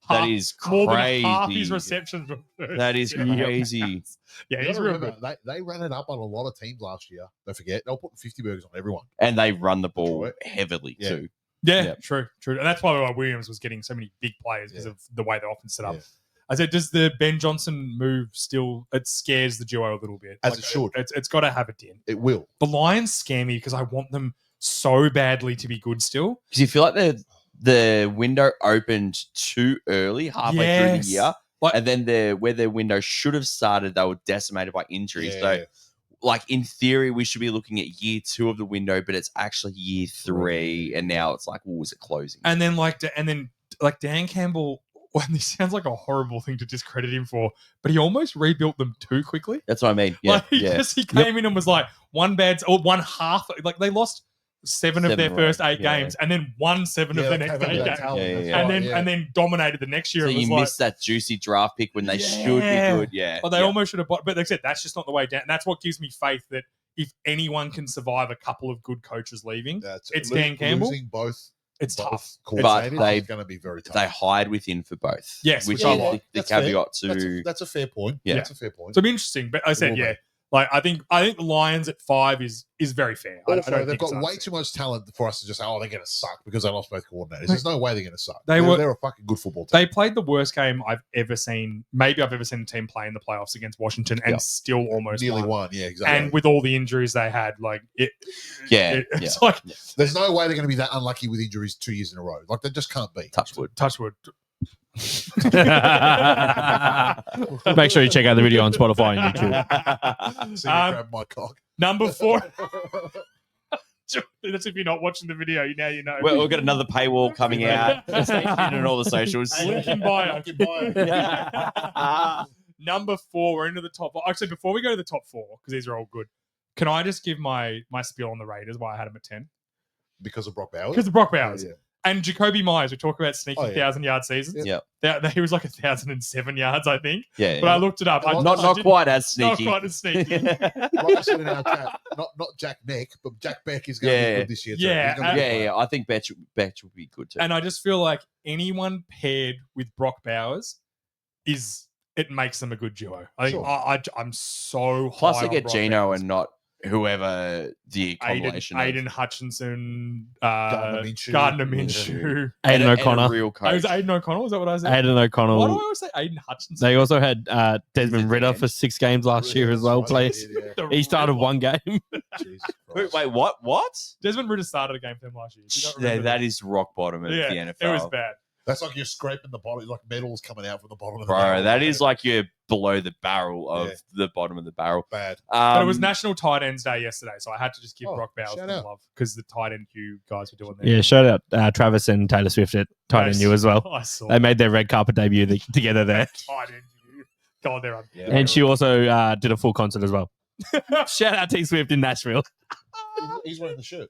That half- is more crazy. than half his receptions. Were first. That is Yeah. crazy. Yeah, You he's gotta real remember, good. they ran it up on a lot of teams last year. Don't forget, they were putting 50 burgers on everyone. And they run the ball Right. heavily Yeah. too. Yeah, Yep. true. And that's why Williams was getting so many big players because Yeah. of the way they're often set up. Yeah. I said, does the Ben Johnson move still? It scares the duo a little bit, As it should. It's got to have a dent. It will. The Lions scare me because I want them so badly to be good still. Because you feel like the window opened too early, halfway through Yes. the year. Like- And then where their window should have started, they were decimated by injuries. So Yeah. like in theory, we should be looking at year 2 of the window, but it's actually year 3, and now it's like, oh, is it closing? And then Dan Campbell. Well, this sounds like a horrible thing to discredit him for, but he almost rebuilt them too quickly. That's what I mean. Yeah, Like, yeah. because he came in and was like one half. Like they lost 7 of their 7 first right, 8 yeah. games, and then won 7 of the they next came 8 out with that games, talent, Yeah, that's yeah, and right, then yeah. and then dominated the next year. So It was you like, missed that juicy draft pick when they should be Yeah. good. Yeah. well, they yeah. almost should have. But like I said, that's just not the way down. And that's what gives me faith that if anyone can survive a couple of good coaches leaving, it's lo- Dan Campbell. Losing both it's tough. coordinators But is going to be very tough. They hide within for both. Yes, which which I is like. the That's fair. caveat to. That's a fair point. Yeah. That's a fair point. So it'll be interesting. But I said, Will yeah, be. like I think the Lions at 5 is very fair. I Also, don't they've think got it's way unfair. too much talent for us to just say, oh, they're going to suck because they lost both coordinators. There's no way they're going to suck. They're They're a fucking good football team. They played the worst game I've ever seen. Maybe I've ever seen a team play in the playoffs against Washington and Yeah. still almost Nearly won. won. Yeah, exactly. And with all the injuries they had, like it's like There's no way they're going to be that unlucky with injuries 2 years in a row. Like, they just can't be. Touch wood. touch wood. Make sure you check out the video on Spotify and YouTube. See me grab my cock. Number 4. That's if you're not watching the video. Now you know. We've got another paywall coming out. Stay tuned on all the socials. Link in bio. Link in bio. Number 4, we're into the top. Actually, before we go to the top 4, because these are all good, can I just give my spiel on the Raiders why I had them at 10? Because of Brock Bowers? Because of Brock Bowers. Yeah. And Jacoby Myers, we talk about sneaky Oh, yeah. 1,000-yard seasons. Yep. He was like 1,007 yards, I think. Yeah. But I looked it up. I not didn't- quite as sneaky. Not quite as sneaky. Like I said in our chat, not Jack Neck, but Jack Beck is going to Yeah. be good this year. Too. Yeah, He's gonna be Yeah, good. yeah. I think Betch will be good too. And I just feel like anyone paired with Brock Bowers it makes them a good duo. I think Sure. I'm so Plus, high they on get Brock Gino Bowers. and not whoever the combination of. Aiden Hutchinson, Gardner Minshew. Gardner Minshew. And Aiden a O'Connor. real Oh, coach. was it Aiden O'Connell? Is that what I said? Aiden Why do I O'Connell. always say Aiden Hutchinson? They also had Desmond Is it Ritter the for end? 6 games last year as well. That's right, Please, yeah. he started one game. Jesus Wait, Christ. what? Desmond Ritter started a game for them last year. Do you not Yeah, remember that is rock bottom of yeah, the NFL. it was bad. That's like you're scraping the bottom, like metal's coming out from the bottom of the Bro, barrel. that is like you're below the barrel of Yeah. the bottom of the barrel. bad. But it was National Tight Ends Day yesterday, so I had to just give Oh, Brock Bowers shout some out. love because the tight end you guys were doing there. Yeah, shout out Travis and Taylor Swift at Tight End U as well. I saw They made their red carpet debut together there. tight end you. God, they're on. Yeah. And she also did a full concert as well. Shout out T Swift in Nashville. He's wearing the shirt.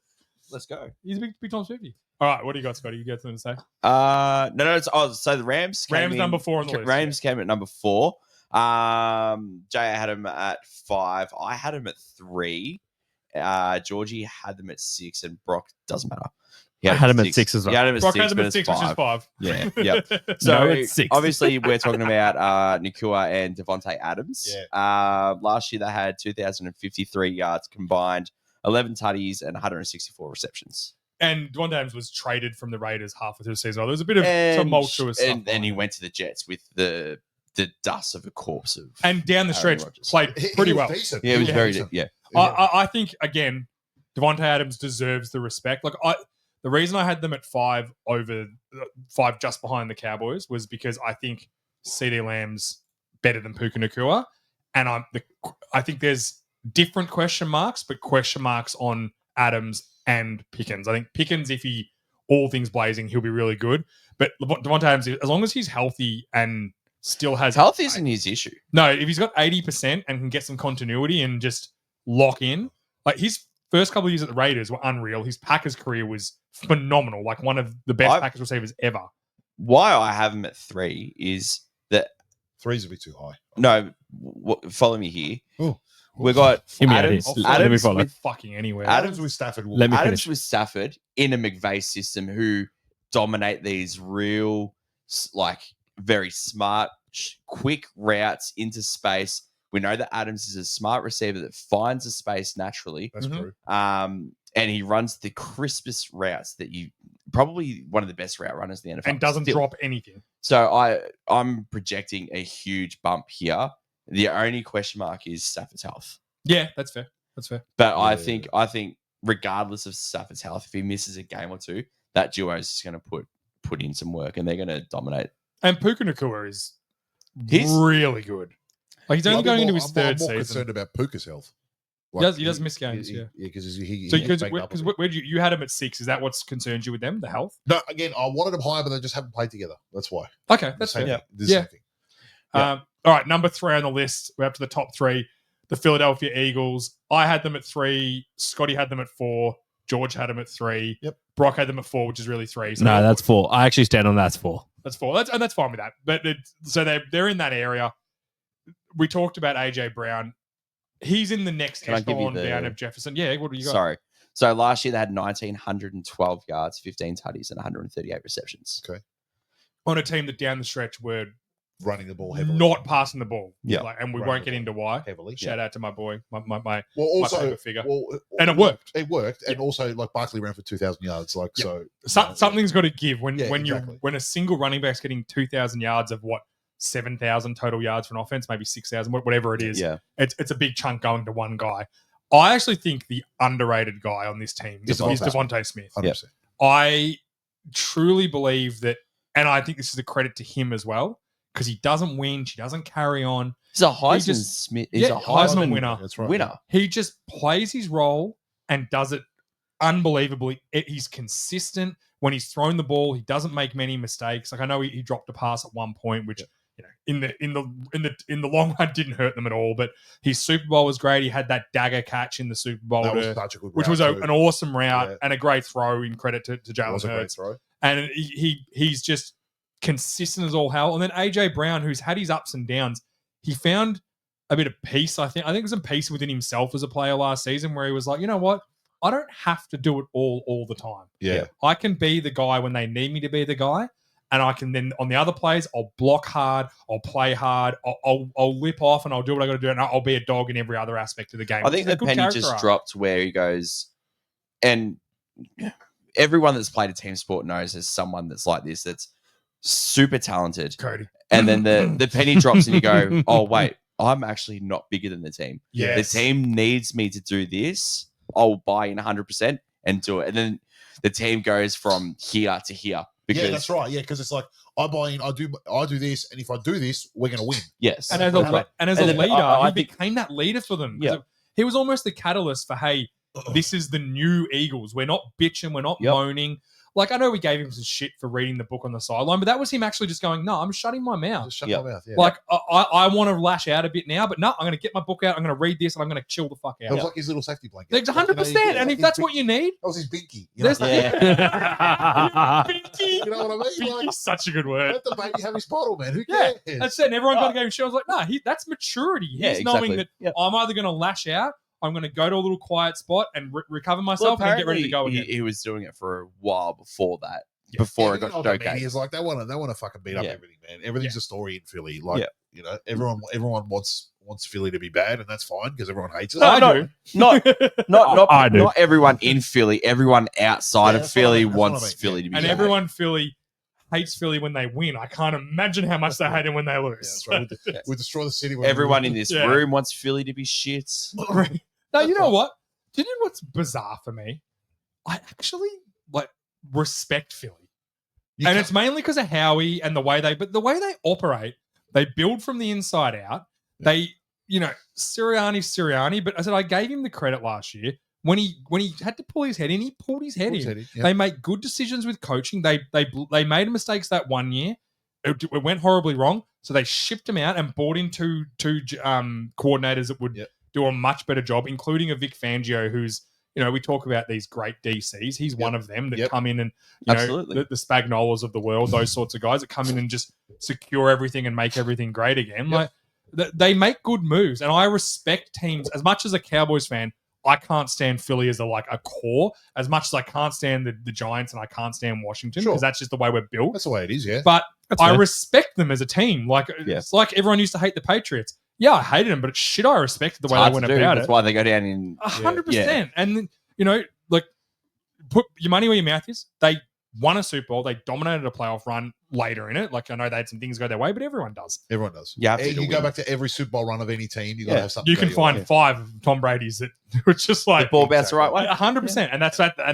Let's go. He's a big Tom Swifty. All right, what do you got, Scotty? You got something to say? No. So the Rams. Rams number 4 on the list. Rams came at number 4. Jay had him at 5. I had him at 3. Georgie had them at 6, and Brock doesn't matter. He I had him at 6 as well. He had him at Brock 6, has him but at it's 6, which is 5. Yeah, yep. No, So it's 6. obviously we're talking about Nakua and Devontae Adams. Yeah. Last year they had 2,053 yards combined, 11 tutties, and 164 receptions. And Devontae Adams was traded from the Raiders halfway through the season. There was a bit of tumultuous stuff. And he went to the Jets with the dust of a corpse of. And down the Aaron stretch, Rodgers. played He pretty was well. decent. Yeah, it was He very decent. yeah. I think, again, Devontae Adams deserves the respect. Like, the reason I had them at 5 over 5 just behind the Cowboys was because I think CD Lamb's better than Puka Nakua. And I think there's different question marks, but question marks on Adams and Pickens. I think Pickens, if he all things blazing, he'll be really good. But Devontae Adams, as long as he's healthy and still has Health isn't his issue. no, if he's got 80% and can get some continuity and just lock in, like his first couple of years at the Raiders were unreal. His Packers career was phenomenal, like one of the best Packers receivers ever. Why I have him at 3 is that Three's a bit too high. no. Follow me here. Oh. We got Hear me out Adams. here. I'll Let me Adams follow. with Fucking anywhere. Adams with Stafford. Will Let me Adams finish. with Stafford in a McVay system who dominate these real, like, very smart, quick routes into space. We know that Adams is a smart receiver that finds a space naturally. That's Mhm. true. And he runs the crispest routes that you probably one of the best route runners in the NFL. and doesn't Still. drop anything. So I'm projecting a huge bump here. The only question mark is Stafford's health. Yeah, that's fair. That's fair. But Yeah. I think regardless of Stafford's health, if he misses a game or two, that duo is just going to put in some work and they're going to dominate. And Puka Nakua is He's- really good. Like he's only I'm going more- into his I'm third more season. concerned about Puka's health. He does miss games, yeah. because he So gets banged up a because bit. where you had him at 6, is that what concerns you with them? The health? No, again, I wanted them higher, but they just haven't played together. That's why. Okay, that's Same fair. thing. This Yeah. same thing. Yeah. All right, number 3 on the list. We're up to the top 3. The Philadelphia Eagles. I had them at 3. Scotty had them at 4. George had them at 3. Yep. Brock had them at 4, which is really 3. So No, that's 4. I actually stand on that's 4. that's 4. That's fine with that. But so they're in that area. We talked about AJ Brown. he's in the next Can I give you echelon down the- of Jefferson. Yeah, what do you got? Sorry. So last year they had 1,912 yards, 15 tutties, and 138 receptions. On a team that down the stretch were running the ball heavily. not passing the ball. Yeah. And we Running won't the get into why. heavily. Shout out to my boy, my Well, my also, favorite figure. well, And it worked. It worked, and also like Barkley ran for 2,000 yards. Like Yeah. so, Something's got to give when Yeah, when exactly. when a single running back's getting 2,000 yards of what 7,000 total yards for an offense, maybe 6,000, whatever it is. Yeah. It's a big chunk going to one guy. I actually think the underrated guy on this team is Devontae Devontae Smith. 100%. I truly believe that, and I think this is a credit to him as well, because he doesn't win, she doesn't carry on. He's a Heisman just- Smith. He's Yeah, a Heisman winner. That's right. winner. He just plays his role and does it unbelievably. He's consistent when he's thrown the ball. He doesn't make many mistakes. Like I know he dropped a pass at one point, which in the long run didn't hurt them at all. But his Super Bowl was great. He had that dagger catch in the Super Bowl, That was such a good which route was too. an awesome route Yeah. and a great throw. In credit to It Jalen was a great Hurts, throw. and he's just consistent as all hell. And then AJ Brown, who's had his ups and downs, he found a bit of peace. I think there's some peace within himself as a player last season, where he was like, you know what, I don't have to do it all the time. Yeah. I can be the guy when they need me to be the guy, and I can then on the other plays, I'll block hard, I'll play hard, I'll lip off, and I'll do what I got to do, and I'll be a dog in every other aspect of the game. I think It's a the good penny character just arc. dropped where he goes, and everyone that's played a team sport knows there's someone that's like this that's super talented, Cody. and then the penny drops and you go, oh wait, I'm actually not bigger than the team. Yes. The team needs me to do this. I'll buy in 100% and do it, and then the team goes from here to here because Yeah, that's right. Yeah, because it's like I buy in, I do this, and if I do this, we're gonna win. yes, And as That's a right. and as And a then leader, I he think- became that leader for them. 'Cause Yeah. he was almost the catalyst for, hey, this is the new Eagles. We're not bitching, we're not Yep. moaning. Like I know we gave him some shit for reading the book on the sideline, but that was him actually just going, no, I'm shutting my mouth. Just shut Yeah. my mouth. Yeah. Like I want to lash out a bit now, but no, I'm going to get my book out. I'm going to read this, and I'm going to chill the fuck That out. was like his little safety blanket. It's 100%. And if that's what you need, that was his binky. You know, there's Yeah. Binky. you know what I mean? Like, Binky's such a good word. let the baby have his bottle, man. Who Yeah, cares? That's it. And everyone got to go and show. I was like, no, that's maturity. He's Yeah, knowing exactly. that Yep. I'm either going to lash out, I'm going to go to a little quiet spot and recover myself and then get ready to go apparently again. he was doing it for a while before that. Yeah. Before Yeah, it got you know what I mean? showcased. He's like they want to fucking beat up Yeah. everything, man. Everything's a story in Philly. Like Yeah. you know, everyone wants Philly to be bad, and that's fine because everyone hates it. No, I no, do. Not I do. not everyone in Philly. Everyone outside Yeah, of that's what I Philly mean, that's what I wants mean. Philly to be And bad. everyone Philly hates Philly when they win. I can't imagine how much they hate it when they Yeah, lose. that's right. We destroy the city. When Everyone we in this Yeah. room wants Philly to be shit. No, you That's know right. what? Do you know what's bizarre for me? I actually like respect Philly. You And can't- it's mainly because of Howie and the way they operate, they build from the inside out. They, Sirianni, but I said I gave him the credit last year when he had to pull his head in, he pulled his head in. Yeah. They make good decisions with coaching. They made mistakes that one year. It went horribly wrong, so they shipped him out and brought in two coordinators that would Yep. do a much better job, including a Vic Fangio, who's we talk about these great DCs. He's one of them that Yep. come in and Absolutely. the Spagnolas of the world, those sorts of guys that come in and just secure everything and make everything great again. Yep. Like they make good moves, and I respect teams as much as a Cowboys fan. I can't stand Philly as a core as much as I can't stand the Giants and I can't stand Washington because Sure. that's just the way we're built. That's the way it is. Yeah. But That's I fair. respect them as a team. Like Yeah. it's like everyone used to hate the Patriots. Yeah, I hated them, but shit, I respected the It's way they hard went to do. about That's it. why they go down in 100%. And like put your money where your mouth is. They won a Super Bowl. They dominated a playoff run later in it. Like I know they had some things go their way, but everyone does. Everyone does. You have to You do go win. back to every Super Bowl run of any team. You got to Yeah. have something. You go can your find way. 5 of Tom Brady's that were just The like ball bounce the right way. 100%. And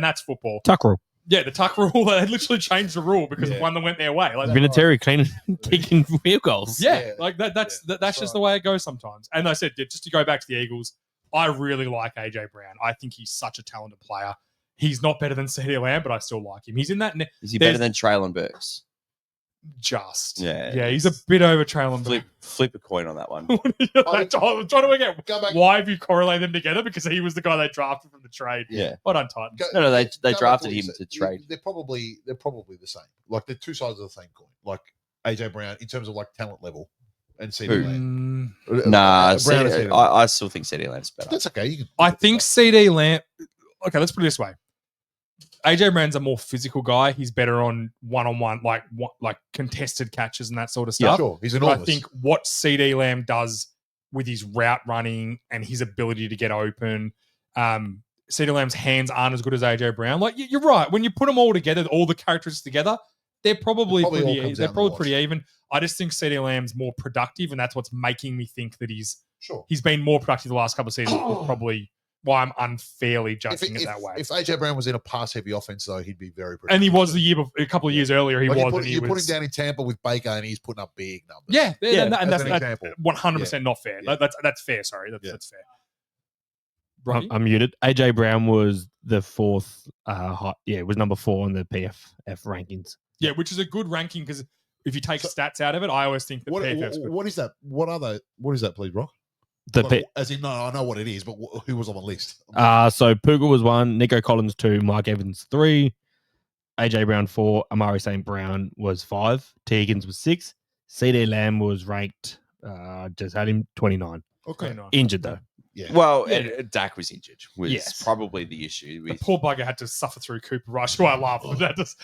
that's football. Tuck rule. Yeah, the tuck rule. They literally changed the rule because Yeah. of one that went their way. Like Vinatieri cleaning, kicking field goals. Yeah, Yeah. like that's Yeah. that's just the way it goes sometimes. And I said, just to go back to the Eagles, I really like AJ Brown. I think he's such a talented player. He's not better than CeeDee Lamb, but I still like him. He's in that Is he there's- better than Traylon Burks? just. Yeah. Yeah, he's a bit over Traylon. Flip a coin on that one. I'm trying to work out Go back. why have you correlated them together because he was the guy they drafted from the trade. Yeah. Well done, Titans. Go- No, they go back to drafted what you him said. to trade. They're probably the same. Like they're two sides of the same coin. Like AJ Brown in terms of like talent level. and CeeDee Mm, Lamb. Nah, Brown and CeeDee Lamb. I still think CeeDee Lamb's better. That's okay. You can, I think CD Lamb. Okay, let's put it this way. AJ Brown's a more physical guy. He's better on one-on-one, like contested catches and that sort of yeah, stuff. sure. He's But enormous. I think what CD Lamb does with his route running and his ability to get open, CD Lamb's hands aren't as good as AJ Brown. Like you're right. When you put them all together, all the characteristics together, they're probably It probably all pretty. comes They're down to probably the pretty even. I just think CD Lamb's more productive, and that's what's making me think that sure. he's been more productive the last couple of seasons. Is probably why I'm unfairly judging it that way. If AJ Brown was in a pass-heavy offense, though, he'd be very. And he productive. was the year before, a couple of years earlier. He Like, was. You and he put him was. down in Tampa with Baker, and he's putting up big numbers. Yeah, and as that's an example. 100% not fair. Yeah. That's fair. Sorry, that's fair. Rocky? I'm muted. AJ Brown was the fourth. Was number 4 on the PFF rankings. Yeah, which is a good ranking because if you take stats out of it, I always think that PFF's good. What is that? What are they? What is that, please, Rock? The Like, as in, no, I know what it is, but who was on the list? So Puka was 1, Nico Collins 2, Mike Evans 3, AJ Brown 4, Amari St. Brown was 5, T. Higgins was 6, CD Lamb was ranked. Just had him 29. Okay. Injured though. Yeah. Well, Yeah. Dak was injured. Was Yes. probably the issue. The With, poor bugger had to suffer through Cooper Rush, who I love. But that just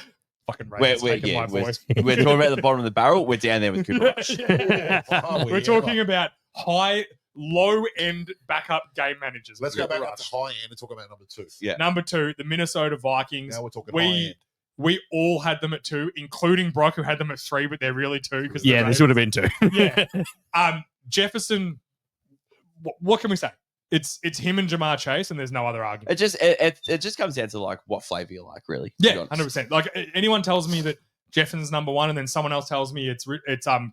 fucking Ravens taking my voice. we're talking about the bottom of the barrel. We're down there with Cooper Rush. Are we? We're Yeah. talking about low-end backup game managers. Let's go Cooper back up Rush. to high end and talk about number 2. Yeah. Number 2, the Minnesota Vikings. Now we're talking We- high end. We all had them at 2, including Brock, who had them at 3, but they're really 2 because Yeah, this would have been 2. Yeah. Jefferson. What can we say? It's him and Jamar Chase, and there's no other argument. It just comes down to like what flavor you like, really. to be Yeah, honest. 100%. Like anyone tells me that Jefferson's number 1, and then someone else tells me it's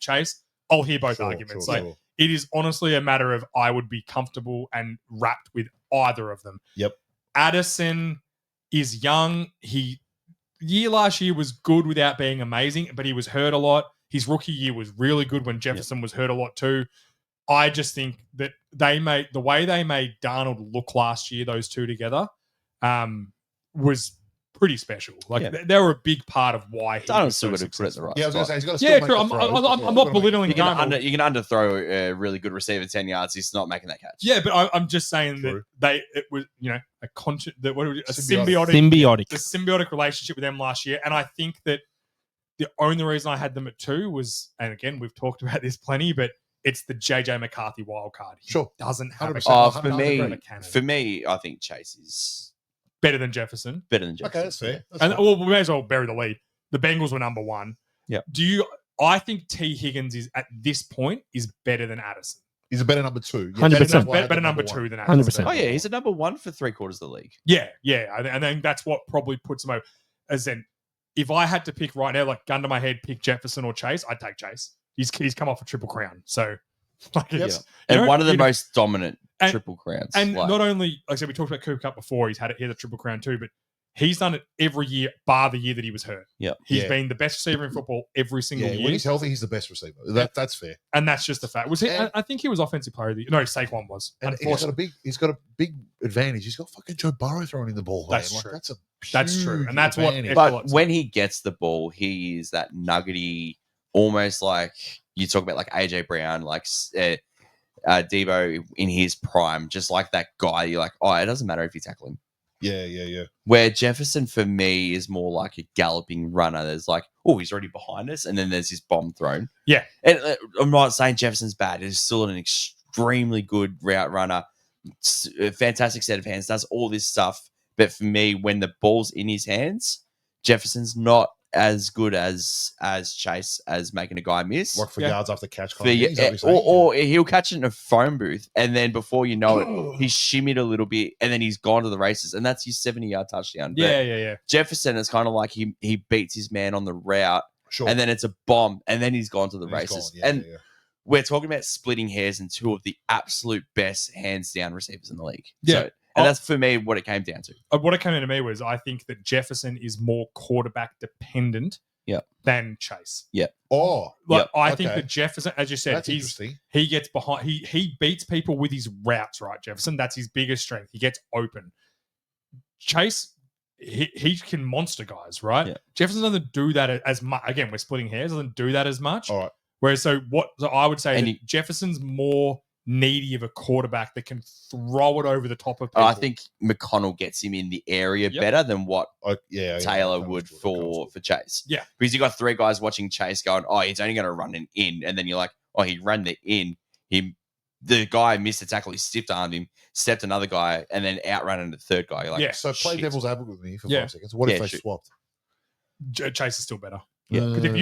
Chase, I'll hear both arguments. Like it is honestly a matter of I would be comfortable and wrapped with either of them. Yep. Addison is young. Last year was good without being amazing, but he was hurt a lot. His rookie year was really good when Jefferson was hurt a lot too. I just think that the way they made Darnold look last year, those two together, was pretty special. Like they were a big part of why he Darnold's was still so got to put it in the successful. right Yeah, I was going to spot. say, he's got to still Yeah, make true. the I'm throws. not belittling You can, Darnold. you can underthrow a really good receiver 10 yards. He's not making that catch. Yeah, but I'm just saying True. that it was a Symbiotic. symbiotic relationship with them last year, and I think that the only reason I had them at 2 was, and again we've talked about this plenty, but it's the JJ McCarthy wild card. He Sure. doesn't have a 100%. Oh, cannon. for me, I think Chase is better than Jefferson. better than Jefferson. Okay, that's fair. That's And fine. well, we may as well bury the lead. The Bengals were number 1. Yep. I think T. Higgins is at this point is better than Addison. He's a better number 2. 100%. that's why I had Better the number one. 2 than Addison. 100%. Oh, yeah, he's a number 1 for 3/4 of the league. Yeah. And then that's what probably puts him over. As in, if I had to pick right now, like gun to my head, pick Jefferson or Chase, I'd take Chase. He's come off a triple crown. So, like, it's, you And know, one of the you know, most dominant and- triple crowns. And Like, not only, like I said, we talked about Cooper Cup before, he had a triple crown too, but he's done it every year, bar the year that he was hurt. Yep. He's Yeah. been the best receiver in football every single Yeah, when year. he's healthy, he's the best receiver. That's fair. And that's just the fact. Was he? And- I think he was offensive player of the year. No, Saquon was. And he's Unfortunately. got a big advantage. He's got fucking Joe Burrow throwing in the ball. That's man. true. That's a That's true. huge And that's what- advantage. but when he gets the ball, he is that nuggety, almost like you talk about like AJ Brown, like Debo in his prime, just like that guy. You're like, oh, it doesn't matter if you tackle him. Yeah. Where Jefferson for me is more like a galloping runner. There's like, oh, he's already behind us, and then there's his bomb thrown. Yeah. And I'm not saying Jefferson's bad. He's still an extremely good route runner, a fantastic set of hands, does all this stuff. But for me, when the ball's in his hands, Jefferson's not as good as Chase as making a guy miss. Work for Yeah. yards after catch. For Kind of you- thing, is that what you're saying? or he'll catch it in a phone booth, and then before you know it, he's shimmied a little bit, and then he's gone to the races, and that's his 70-yard touchdown. But Yeah. Jefferson is kind of like he beats his man on the route, Sure. and then it's a bomb, and then he's gone to the And he's races. gone. Yeah, and yeah. we're talking about splitting hairs in two of the absolute best hands down receivers in the league. Yeah. So, and that's for me what it came down to. What it came into me was I think that Jefferson is more quarterback dependent Yep. than Chase. Oh, Like Yep. I think Okay. that Jefferson, as you said, that's interesting. he gets behind. He beats people with his routes, right? Jefferson, that's his biggest strength. He gets open. Chase, he can monster guys, right? Yeah. Jefferson doesn't do that as much. Again, we're splitting hairs. Doesn't do that as much. All right. Whereas, so I would say And that Jefferson's more needy of a quarterback that can throw it over the top of people. I think McConnell gets him in the area Yep. better than what Taylor I'm would comfortable. for Chase. Yeah. Because you got 3 guys watching Chase going, oh, he's only going to run an in. And then you're like, oh, he ran the in. The guy missed a tackle. He stiffed armed him, stepped another guy, and then outrun the third guy. You're like, Yeah. So play shit. devil's advocate with me for Yeah. 5 seconds. What if Yeah, they shoot. swapped? Chase is still better. Yeah. Because if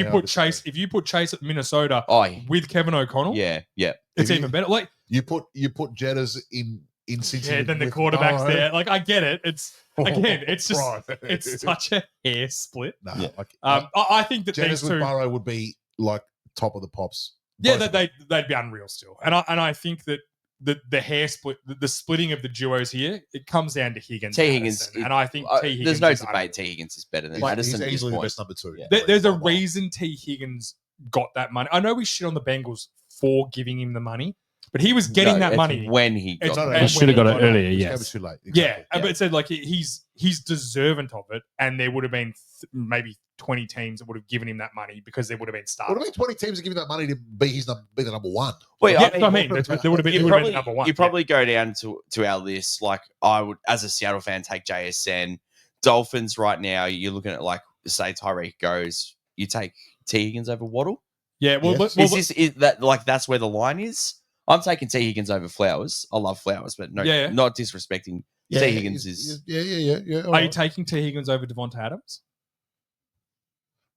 you put Chase at Minnesota Oh, with Kevin O'Connell, yeah. it's If even better. Like, You put Jettas in Cincinnati. yeah, then the with- quarterback's Oh, there. Like, I get it. It's again, it's just right. it's such a hair split. Nah, Yeah. like, I think that Jettas these with two, Burrow would be like top of the pops. yeah, Both that of them. they'd be unreal still. And I think that the hair split, the splitting of the duos here, it comes down to Higgins. T. and Higgins, Addison. And I think T. Higgins. there's no is debate. unreal. T. Higgins is better than Like, Addison he's at this easily the point. best number 2. Yeah. There's a By mile. reason T. Higgins got that money. I know we shit on the Bengals for giving him the money, but he was getting No, that it's money. when he It's- got No, it. no, He should have got it when- earlier. It's Yes. too late. Yeah, Exactly. but it said like he's deserving of it, and there would have been maybe 20 teams that would have given him that money because there would have been Would stars. have been 20 teams are giving that money to be be the number 1. Wait, Yeah, I mean, there would have been, you it would have probably, been number one. you probably go down to our list. Like I would, as a Seattle fan, take JSN. Dolphins right now, you're looking at like say Tyreek goes, you take T. Higgins over Waddle. Yeah, well, Yes. Is that like that's where the line is? I'm taking T. Higgins over Flowers. I love Flowers, but no, Yeah. not disrespecting. T. Higgins is Yeah. all are you right. taking T. Higgins over Devonta Adams?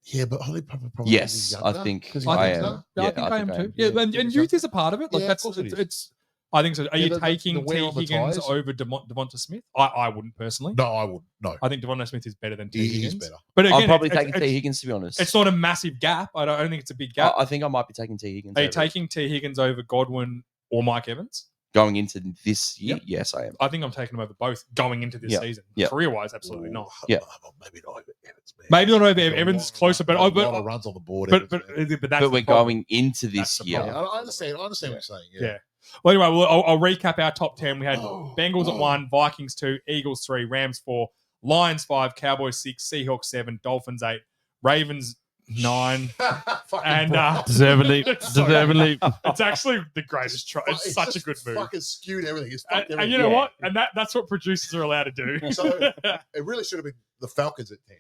Yeah, but Holly probably Yes, I think 'cause he's I younger. am. Yeah, Yeah, I think I am too. Yeah, Yeah, and he's youth is a part of it. Like Yeah, of that's course it is. it's. I think so. Are Yeah, you the taking wear T. on the Higgins ties. over Devonta Smith? I wouldn't personally. No, I wouldn't. No, I think Devonta Smith is better than T. he Higgins. is better. But again, I'm probably it's- taking T. Higgins to be honest. It's not a massive gap. I don't think it's a big gap. I think I might be taking T. Higgins. Are you over. taking T. Higgins over Godwin or Mike Evans? going into this year? Yep. Yes, I am. I think I'm taking them over both going into this Yeah. season. Yeah. Career wise, absolutely Ooh, not. Yeah. maybe not over Evans. Man. Maybe not over He's got a Evans lot- closer, but a I- lot but- of runs on the board. But Evans, man. that's But the we're problem. going into That's this the year. Yeah, I understand. I understand what you're saying. Yeah. Well, anyway, I'll recap our top 10. We had Oh. Bengals at 1, Vikings 2, Eagles 3, Rams 4, Lions 5, Cowboys 6, Seahawks 7, Dolphins 8, Ravens 9. Fucking And bro. Deservedly. It's so- Deservedly. It's actually the greatest try. It's such a just good move. Fucking skewed everything. It's And, fucked and you everything. know Yeah. what? And that's what producers are allowed to do. So- It really should have been the Falcons at 10.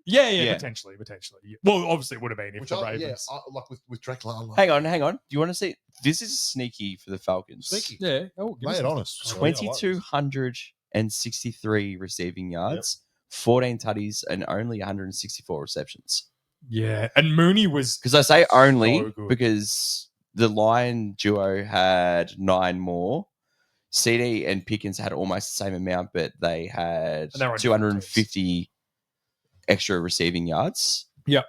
yeah, Yeah. potentially. Yeah. Well, obviously, it would have been if Which the I, Ravens. like with Drake London. Hang on. Do you want to see? This is sneaky for the Falcons. Sneaky. Yeah. Oh, give us Lay it some- on us. 2,263 receiving yards, 14 tutties, and only 164 receptions. Yeah. And Mooney was. Because I say only So good. because the Lion duo had 9 more. CD and Pickens had almost the same amount, but they had And they were on different 250 extra receiving yards. Yep.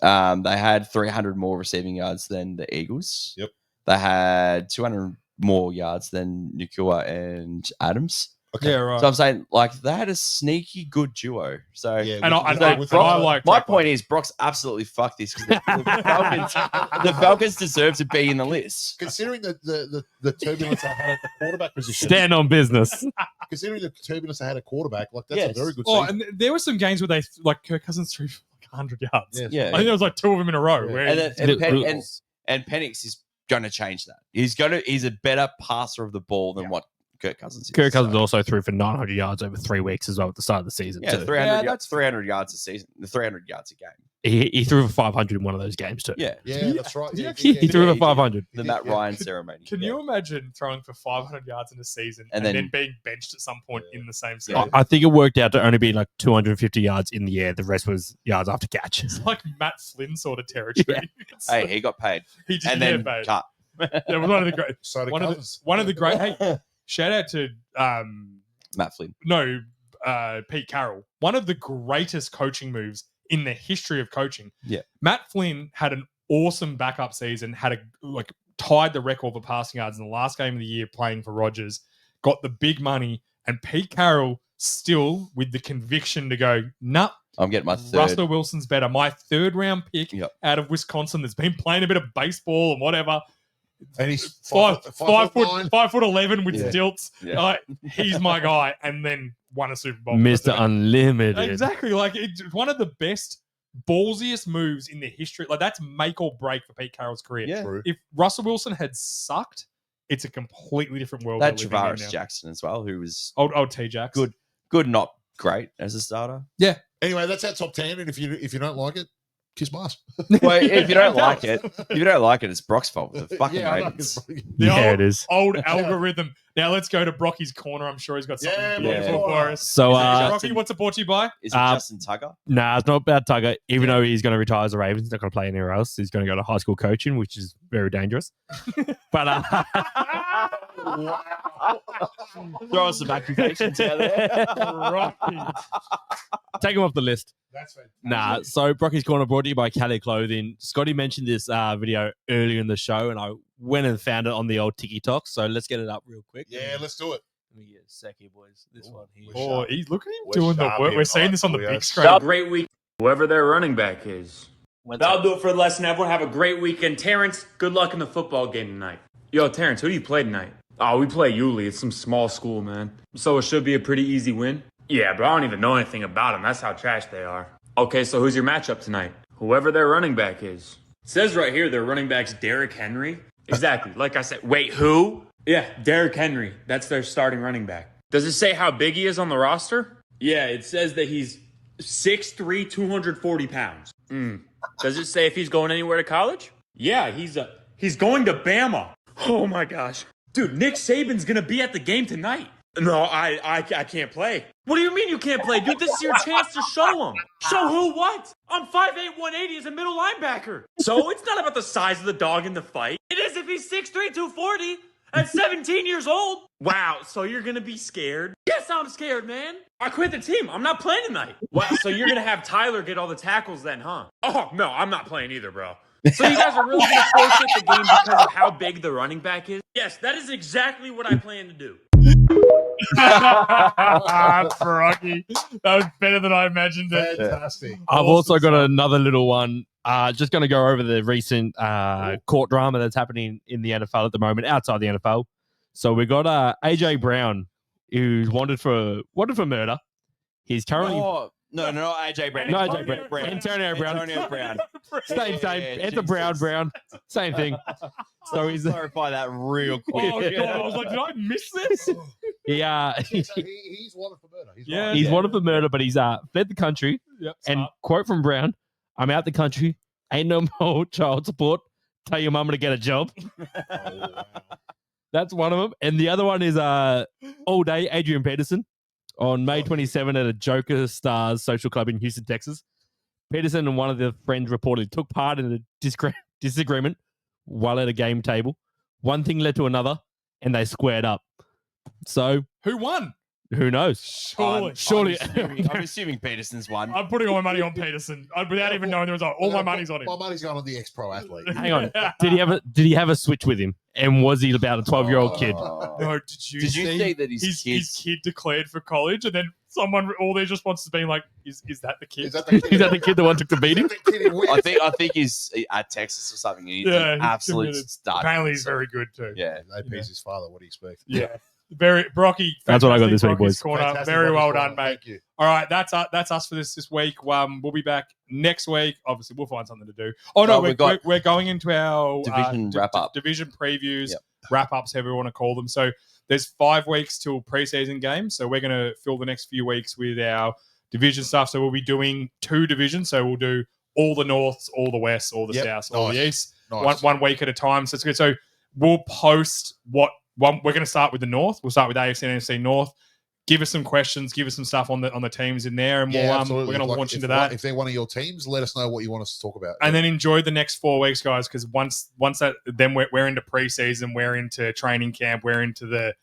They had 300 more receiving yards than the Eagles. Yep. They had 200 more yards than Nakua and Adams. Okay. Yeah, right. So I'm saying, like, they had a sneaky good duo. So Yeah, And I- with- and with- I like my Drake point is, Brock's absolutely fucked this because the Falcons deserve to be in the list. Considering the turbulence I had at the quarterback position, Stand on business. considering the turbulence I had at quarterback, like that's Yes. a very good Oh, season. and there were some games where they like Kirk Cousins threw for like 100 yards. Yeah. Yeah. I think there was like 2 of them in a row. Yeah. Where And, then, It- and Penix is going to change that. He's a better passer of the ball than Yeah. what Kirk Cousins is. Kirk Cousins So, also threw for 900 yards over 3 weeks as well at the start of the season. yeah, too. 300 Yeah, yards, that's- 300 yards a season, 300 yards a game. He threw for 500 in one of those games too. Yeah, Yeah, that's right. Did Yeah, he He threw Yeah, for he 500. the did, Matt yeah. Ryan ceremony. can you imagine throwing for 500 yards in a season and, And then, then- being benched at some point Yeah. in the same Yeah. season? I think it worked out to only be like 250 yards in the air. The rest was yards after catch. It's like Matt Flynn sort of territory. It's Hey, like- he got paid he did and yeah, then mate. cut. It was one of the great. So the One of Cousins. the great. Hey, shout out to Matt Flynn. Pete Carroll. One of the greatest coaching moves in the history of coaching. Yeah. Matt Flynn had an awesome backup season, tied the record for passing yards in the last game of the year playing for Rodgers, got the big money, and Pete Carroll still with the conviction to go, nah, I'm getting my third. Russell Wilson's better. My 3rd round pick Yep. out of Wisconsin that's been playing a bit of baseball and whatever. And he's 5'11" with Yeah. stilts. Yeah. He's my guy, and then won a Super Bowl. Mr. Unlimited. Exactly. Like it's one of the best ballsiest moves in the history. Like that's make or break for Pete Carroll's career. Yeah. True. If Russell Wilson had sucked, it's a completely different world. That we're living in Javaris now. Jackson as well, who was Old T-Jacks. good, not great as a starter. Anyway, that's our top 10. And if you don't like it, kiss my ass. Well, if you don't like it, it's Brock's fault. The fucking I know, Ravens. The Yeah, old- it is. Old algorithm. Now let's go to Brocky's corner. I'm sure he's got something Yeah, beautiful yeah. for us. So, Brocky, what's it brought to you by? Is it Uh, Justin Tugger? nah, it's not about Tugger. Even though he's going to retire as a Ravens, he's not going to play anywhere else. He's going to go to high school coaching, which is very dangerous. But Throw us some accusations out there. Brocky. take him off the list. That's fantastic. Nah, so Brocky's Corner brought to you by Cali Clothing. Scotty mentioned this video earlier in the show, and I went and found it on the old TikTok. So let's get it up real quick. Yeah, let's do it. Let me get a sec here, boys. This one here. Oh, look at him We're doing the sharp work. here We're seeing tonight. this on the We big are screen. Great week. Whoever their running back is. That'll do it for the lesson, everyone. Have a great weekend. Terrence, good luck in the football game tonight. Yo, Terrence, who do you play tonight? Oh, we play Yulee. It's some small school, man. So it should be a pretty easy win? Yeah, but I don't even know anything about them. That's how trash they are. Okay, so who's your matchup tonight? Whoever their running back is. It says right here their running back's Derrick Henry. Exactly. Like I said. Wait, who? Yeah, Derrick Henry. That's their starting running back. Does it say how big he is on the roster? Yeah, it says that he's 6'3", 240 pounds. Does it say if he's going anywhere to college? Yeah, he's going to Bama. Oh my gosh. Dude, Nick Saban's gonna be at the game tonight. No, I can't play. What do you mean you can't play? Dude, this is your chance to show him. Show who what? I'm 5'8", 180 as a middle linebacker. So it's not about the size of the dog in the fight. It is if he's 6'3", 240 at 17 years old. Wow, so you're gonna be scared? Yes, I'm scared, man. I quit the team. I'm not playing tonight. Wow, so you're gonna have Tyler get all the tackles then, huh? Oh, no, I'm not playing either, bro. So you guys are really gonna forfeit the game because of how big the running back is? Yes, that is exactly what I plan to do. Brocky. That was better than I imagined it. Fantastic. I've also got another little one. Just going to go over the recent court drama that's happening in the NFL at the moment, outside the NFL. So we got AJ Brown, who's wanted for murder. He's currently Oh, no, AJ Brown. no AJ Brown, Antonio Brown, Antonio Brown. same. Yeah, It's a Brown, Jesus. same thing. So he's Clarify that real quick. Oh, God. I was like, did I miss this? So he's wanted for murder. He's Yeah. right. he's wanted for murder, but he's fled the country. Yep. And smart. quote from Brown: "I'm out the country. Ain't no more child support. Tell your mum to get a job." Oh, wow. That's one of them. And the other one is all day Adrian Peterson on May 27 at a Joker Stars social club in Houston, Texas. Peterson and one of the friends reportedly took part in a disagreement while at a game table. One thing led to another, and they squared up. So Who won? who knows? Surely. I'm assuming Peterson's won. I'm putting all my money on Peterson without even knowing the result. All my money's on him. My money's going on the ex-pro athlete. Hang on. Did he have a switch with him? And was he about a 12-year-old kid? Oh. No, did you Did you see see that his his kids? kid declared for college, and then all their responses being like, "Is that the kid?" Is that the kid? Is that the kid that one took the beating? Is that the kid in Wigan? I think he's at Texas or something. And he's Yeah, an he's absolute committed. stud. Apparently, he's very good too. Yeah. AP's his father. What do you expect? Yeah. Very Brocky. That's what I got this fantastic week, Brocky's boys. Corner. Fantastic, Very well Brocky's done, corner. mate. Thank you. All right, that's us for this week. We'll be back next week. Obviously, we'll find something to do. Oh no, Oh, we're going into our Division wrap-up. division previews, Yep. wrap-ups, however you want to call them. So there's 5 weeks till preseason games. So we're going to fill the next few weeks with our division stuff. So we'll be doing 2 divisions. So we'll do all the Norths, all the Wests, all the Yep, Souths, all the nice. Easts. Nice. One week at a time. So it's good. So we'll post we're going to start with the North. We'll start with AFC and NFC North. Give us some questions. Give us some stuff on the teams in there, and Yeah, we're absolutely. going to Like, launch if into that. If they're one of your teams, let us know what you want us to talk about. And then enjoy the next 4 weeks, guys, because once that, then we're into preseason, we're into training camp, we're into the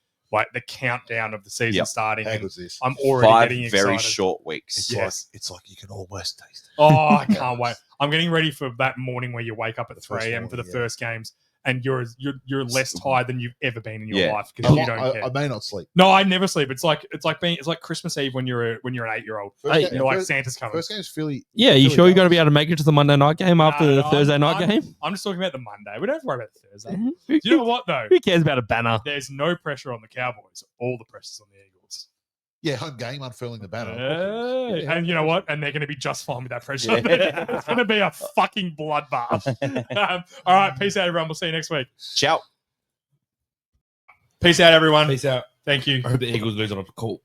countdown of the season Yep. starting. How And good's this? I'm already 5 getting very excited. short weeks. It's Yes. like it's like you can almost taste it. Oh, I can't wait. I'm getting ready for that morning where you wake up at The 3 first a.m. for the morning, yeah. first games, and you're less tired than you've ever been in your Yeah. life because you I, don't care. I may not sleep. No, I never sleep. It's like Christmas Eve when you're an 8-year-old. First, Hey, game, You're like first, Santa's coming. first game's Philly. Yeah, you Philly sure you're going to be Dallas. able to make it to the Monday night game after No, the no, Thursday night I'm- game? I'm just talking about the Monday. We don't have to worry about the Thursday. Who, Do you know what though? who cares about a banner? There's no pressure on the Cowboys. All the pressure's on the Eagles. Yeah, home game, unfurling the banner. Hey. Yeah. And you know what? And they're going to be just fine with that pressure. Yeah. It's going to be a fucking bloodbath. All right. Peace out, everyone. We'll see you next week. Ciao. Peace out, everyone. Peace out. Thank you. I hope the Eagles lose on a call.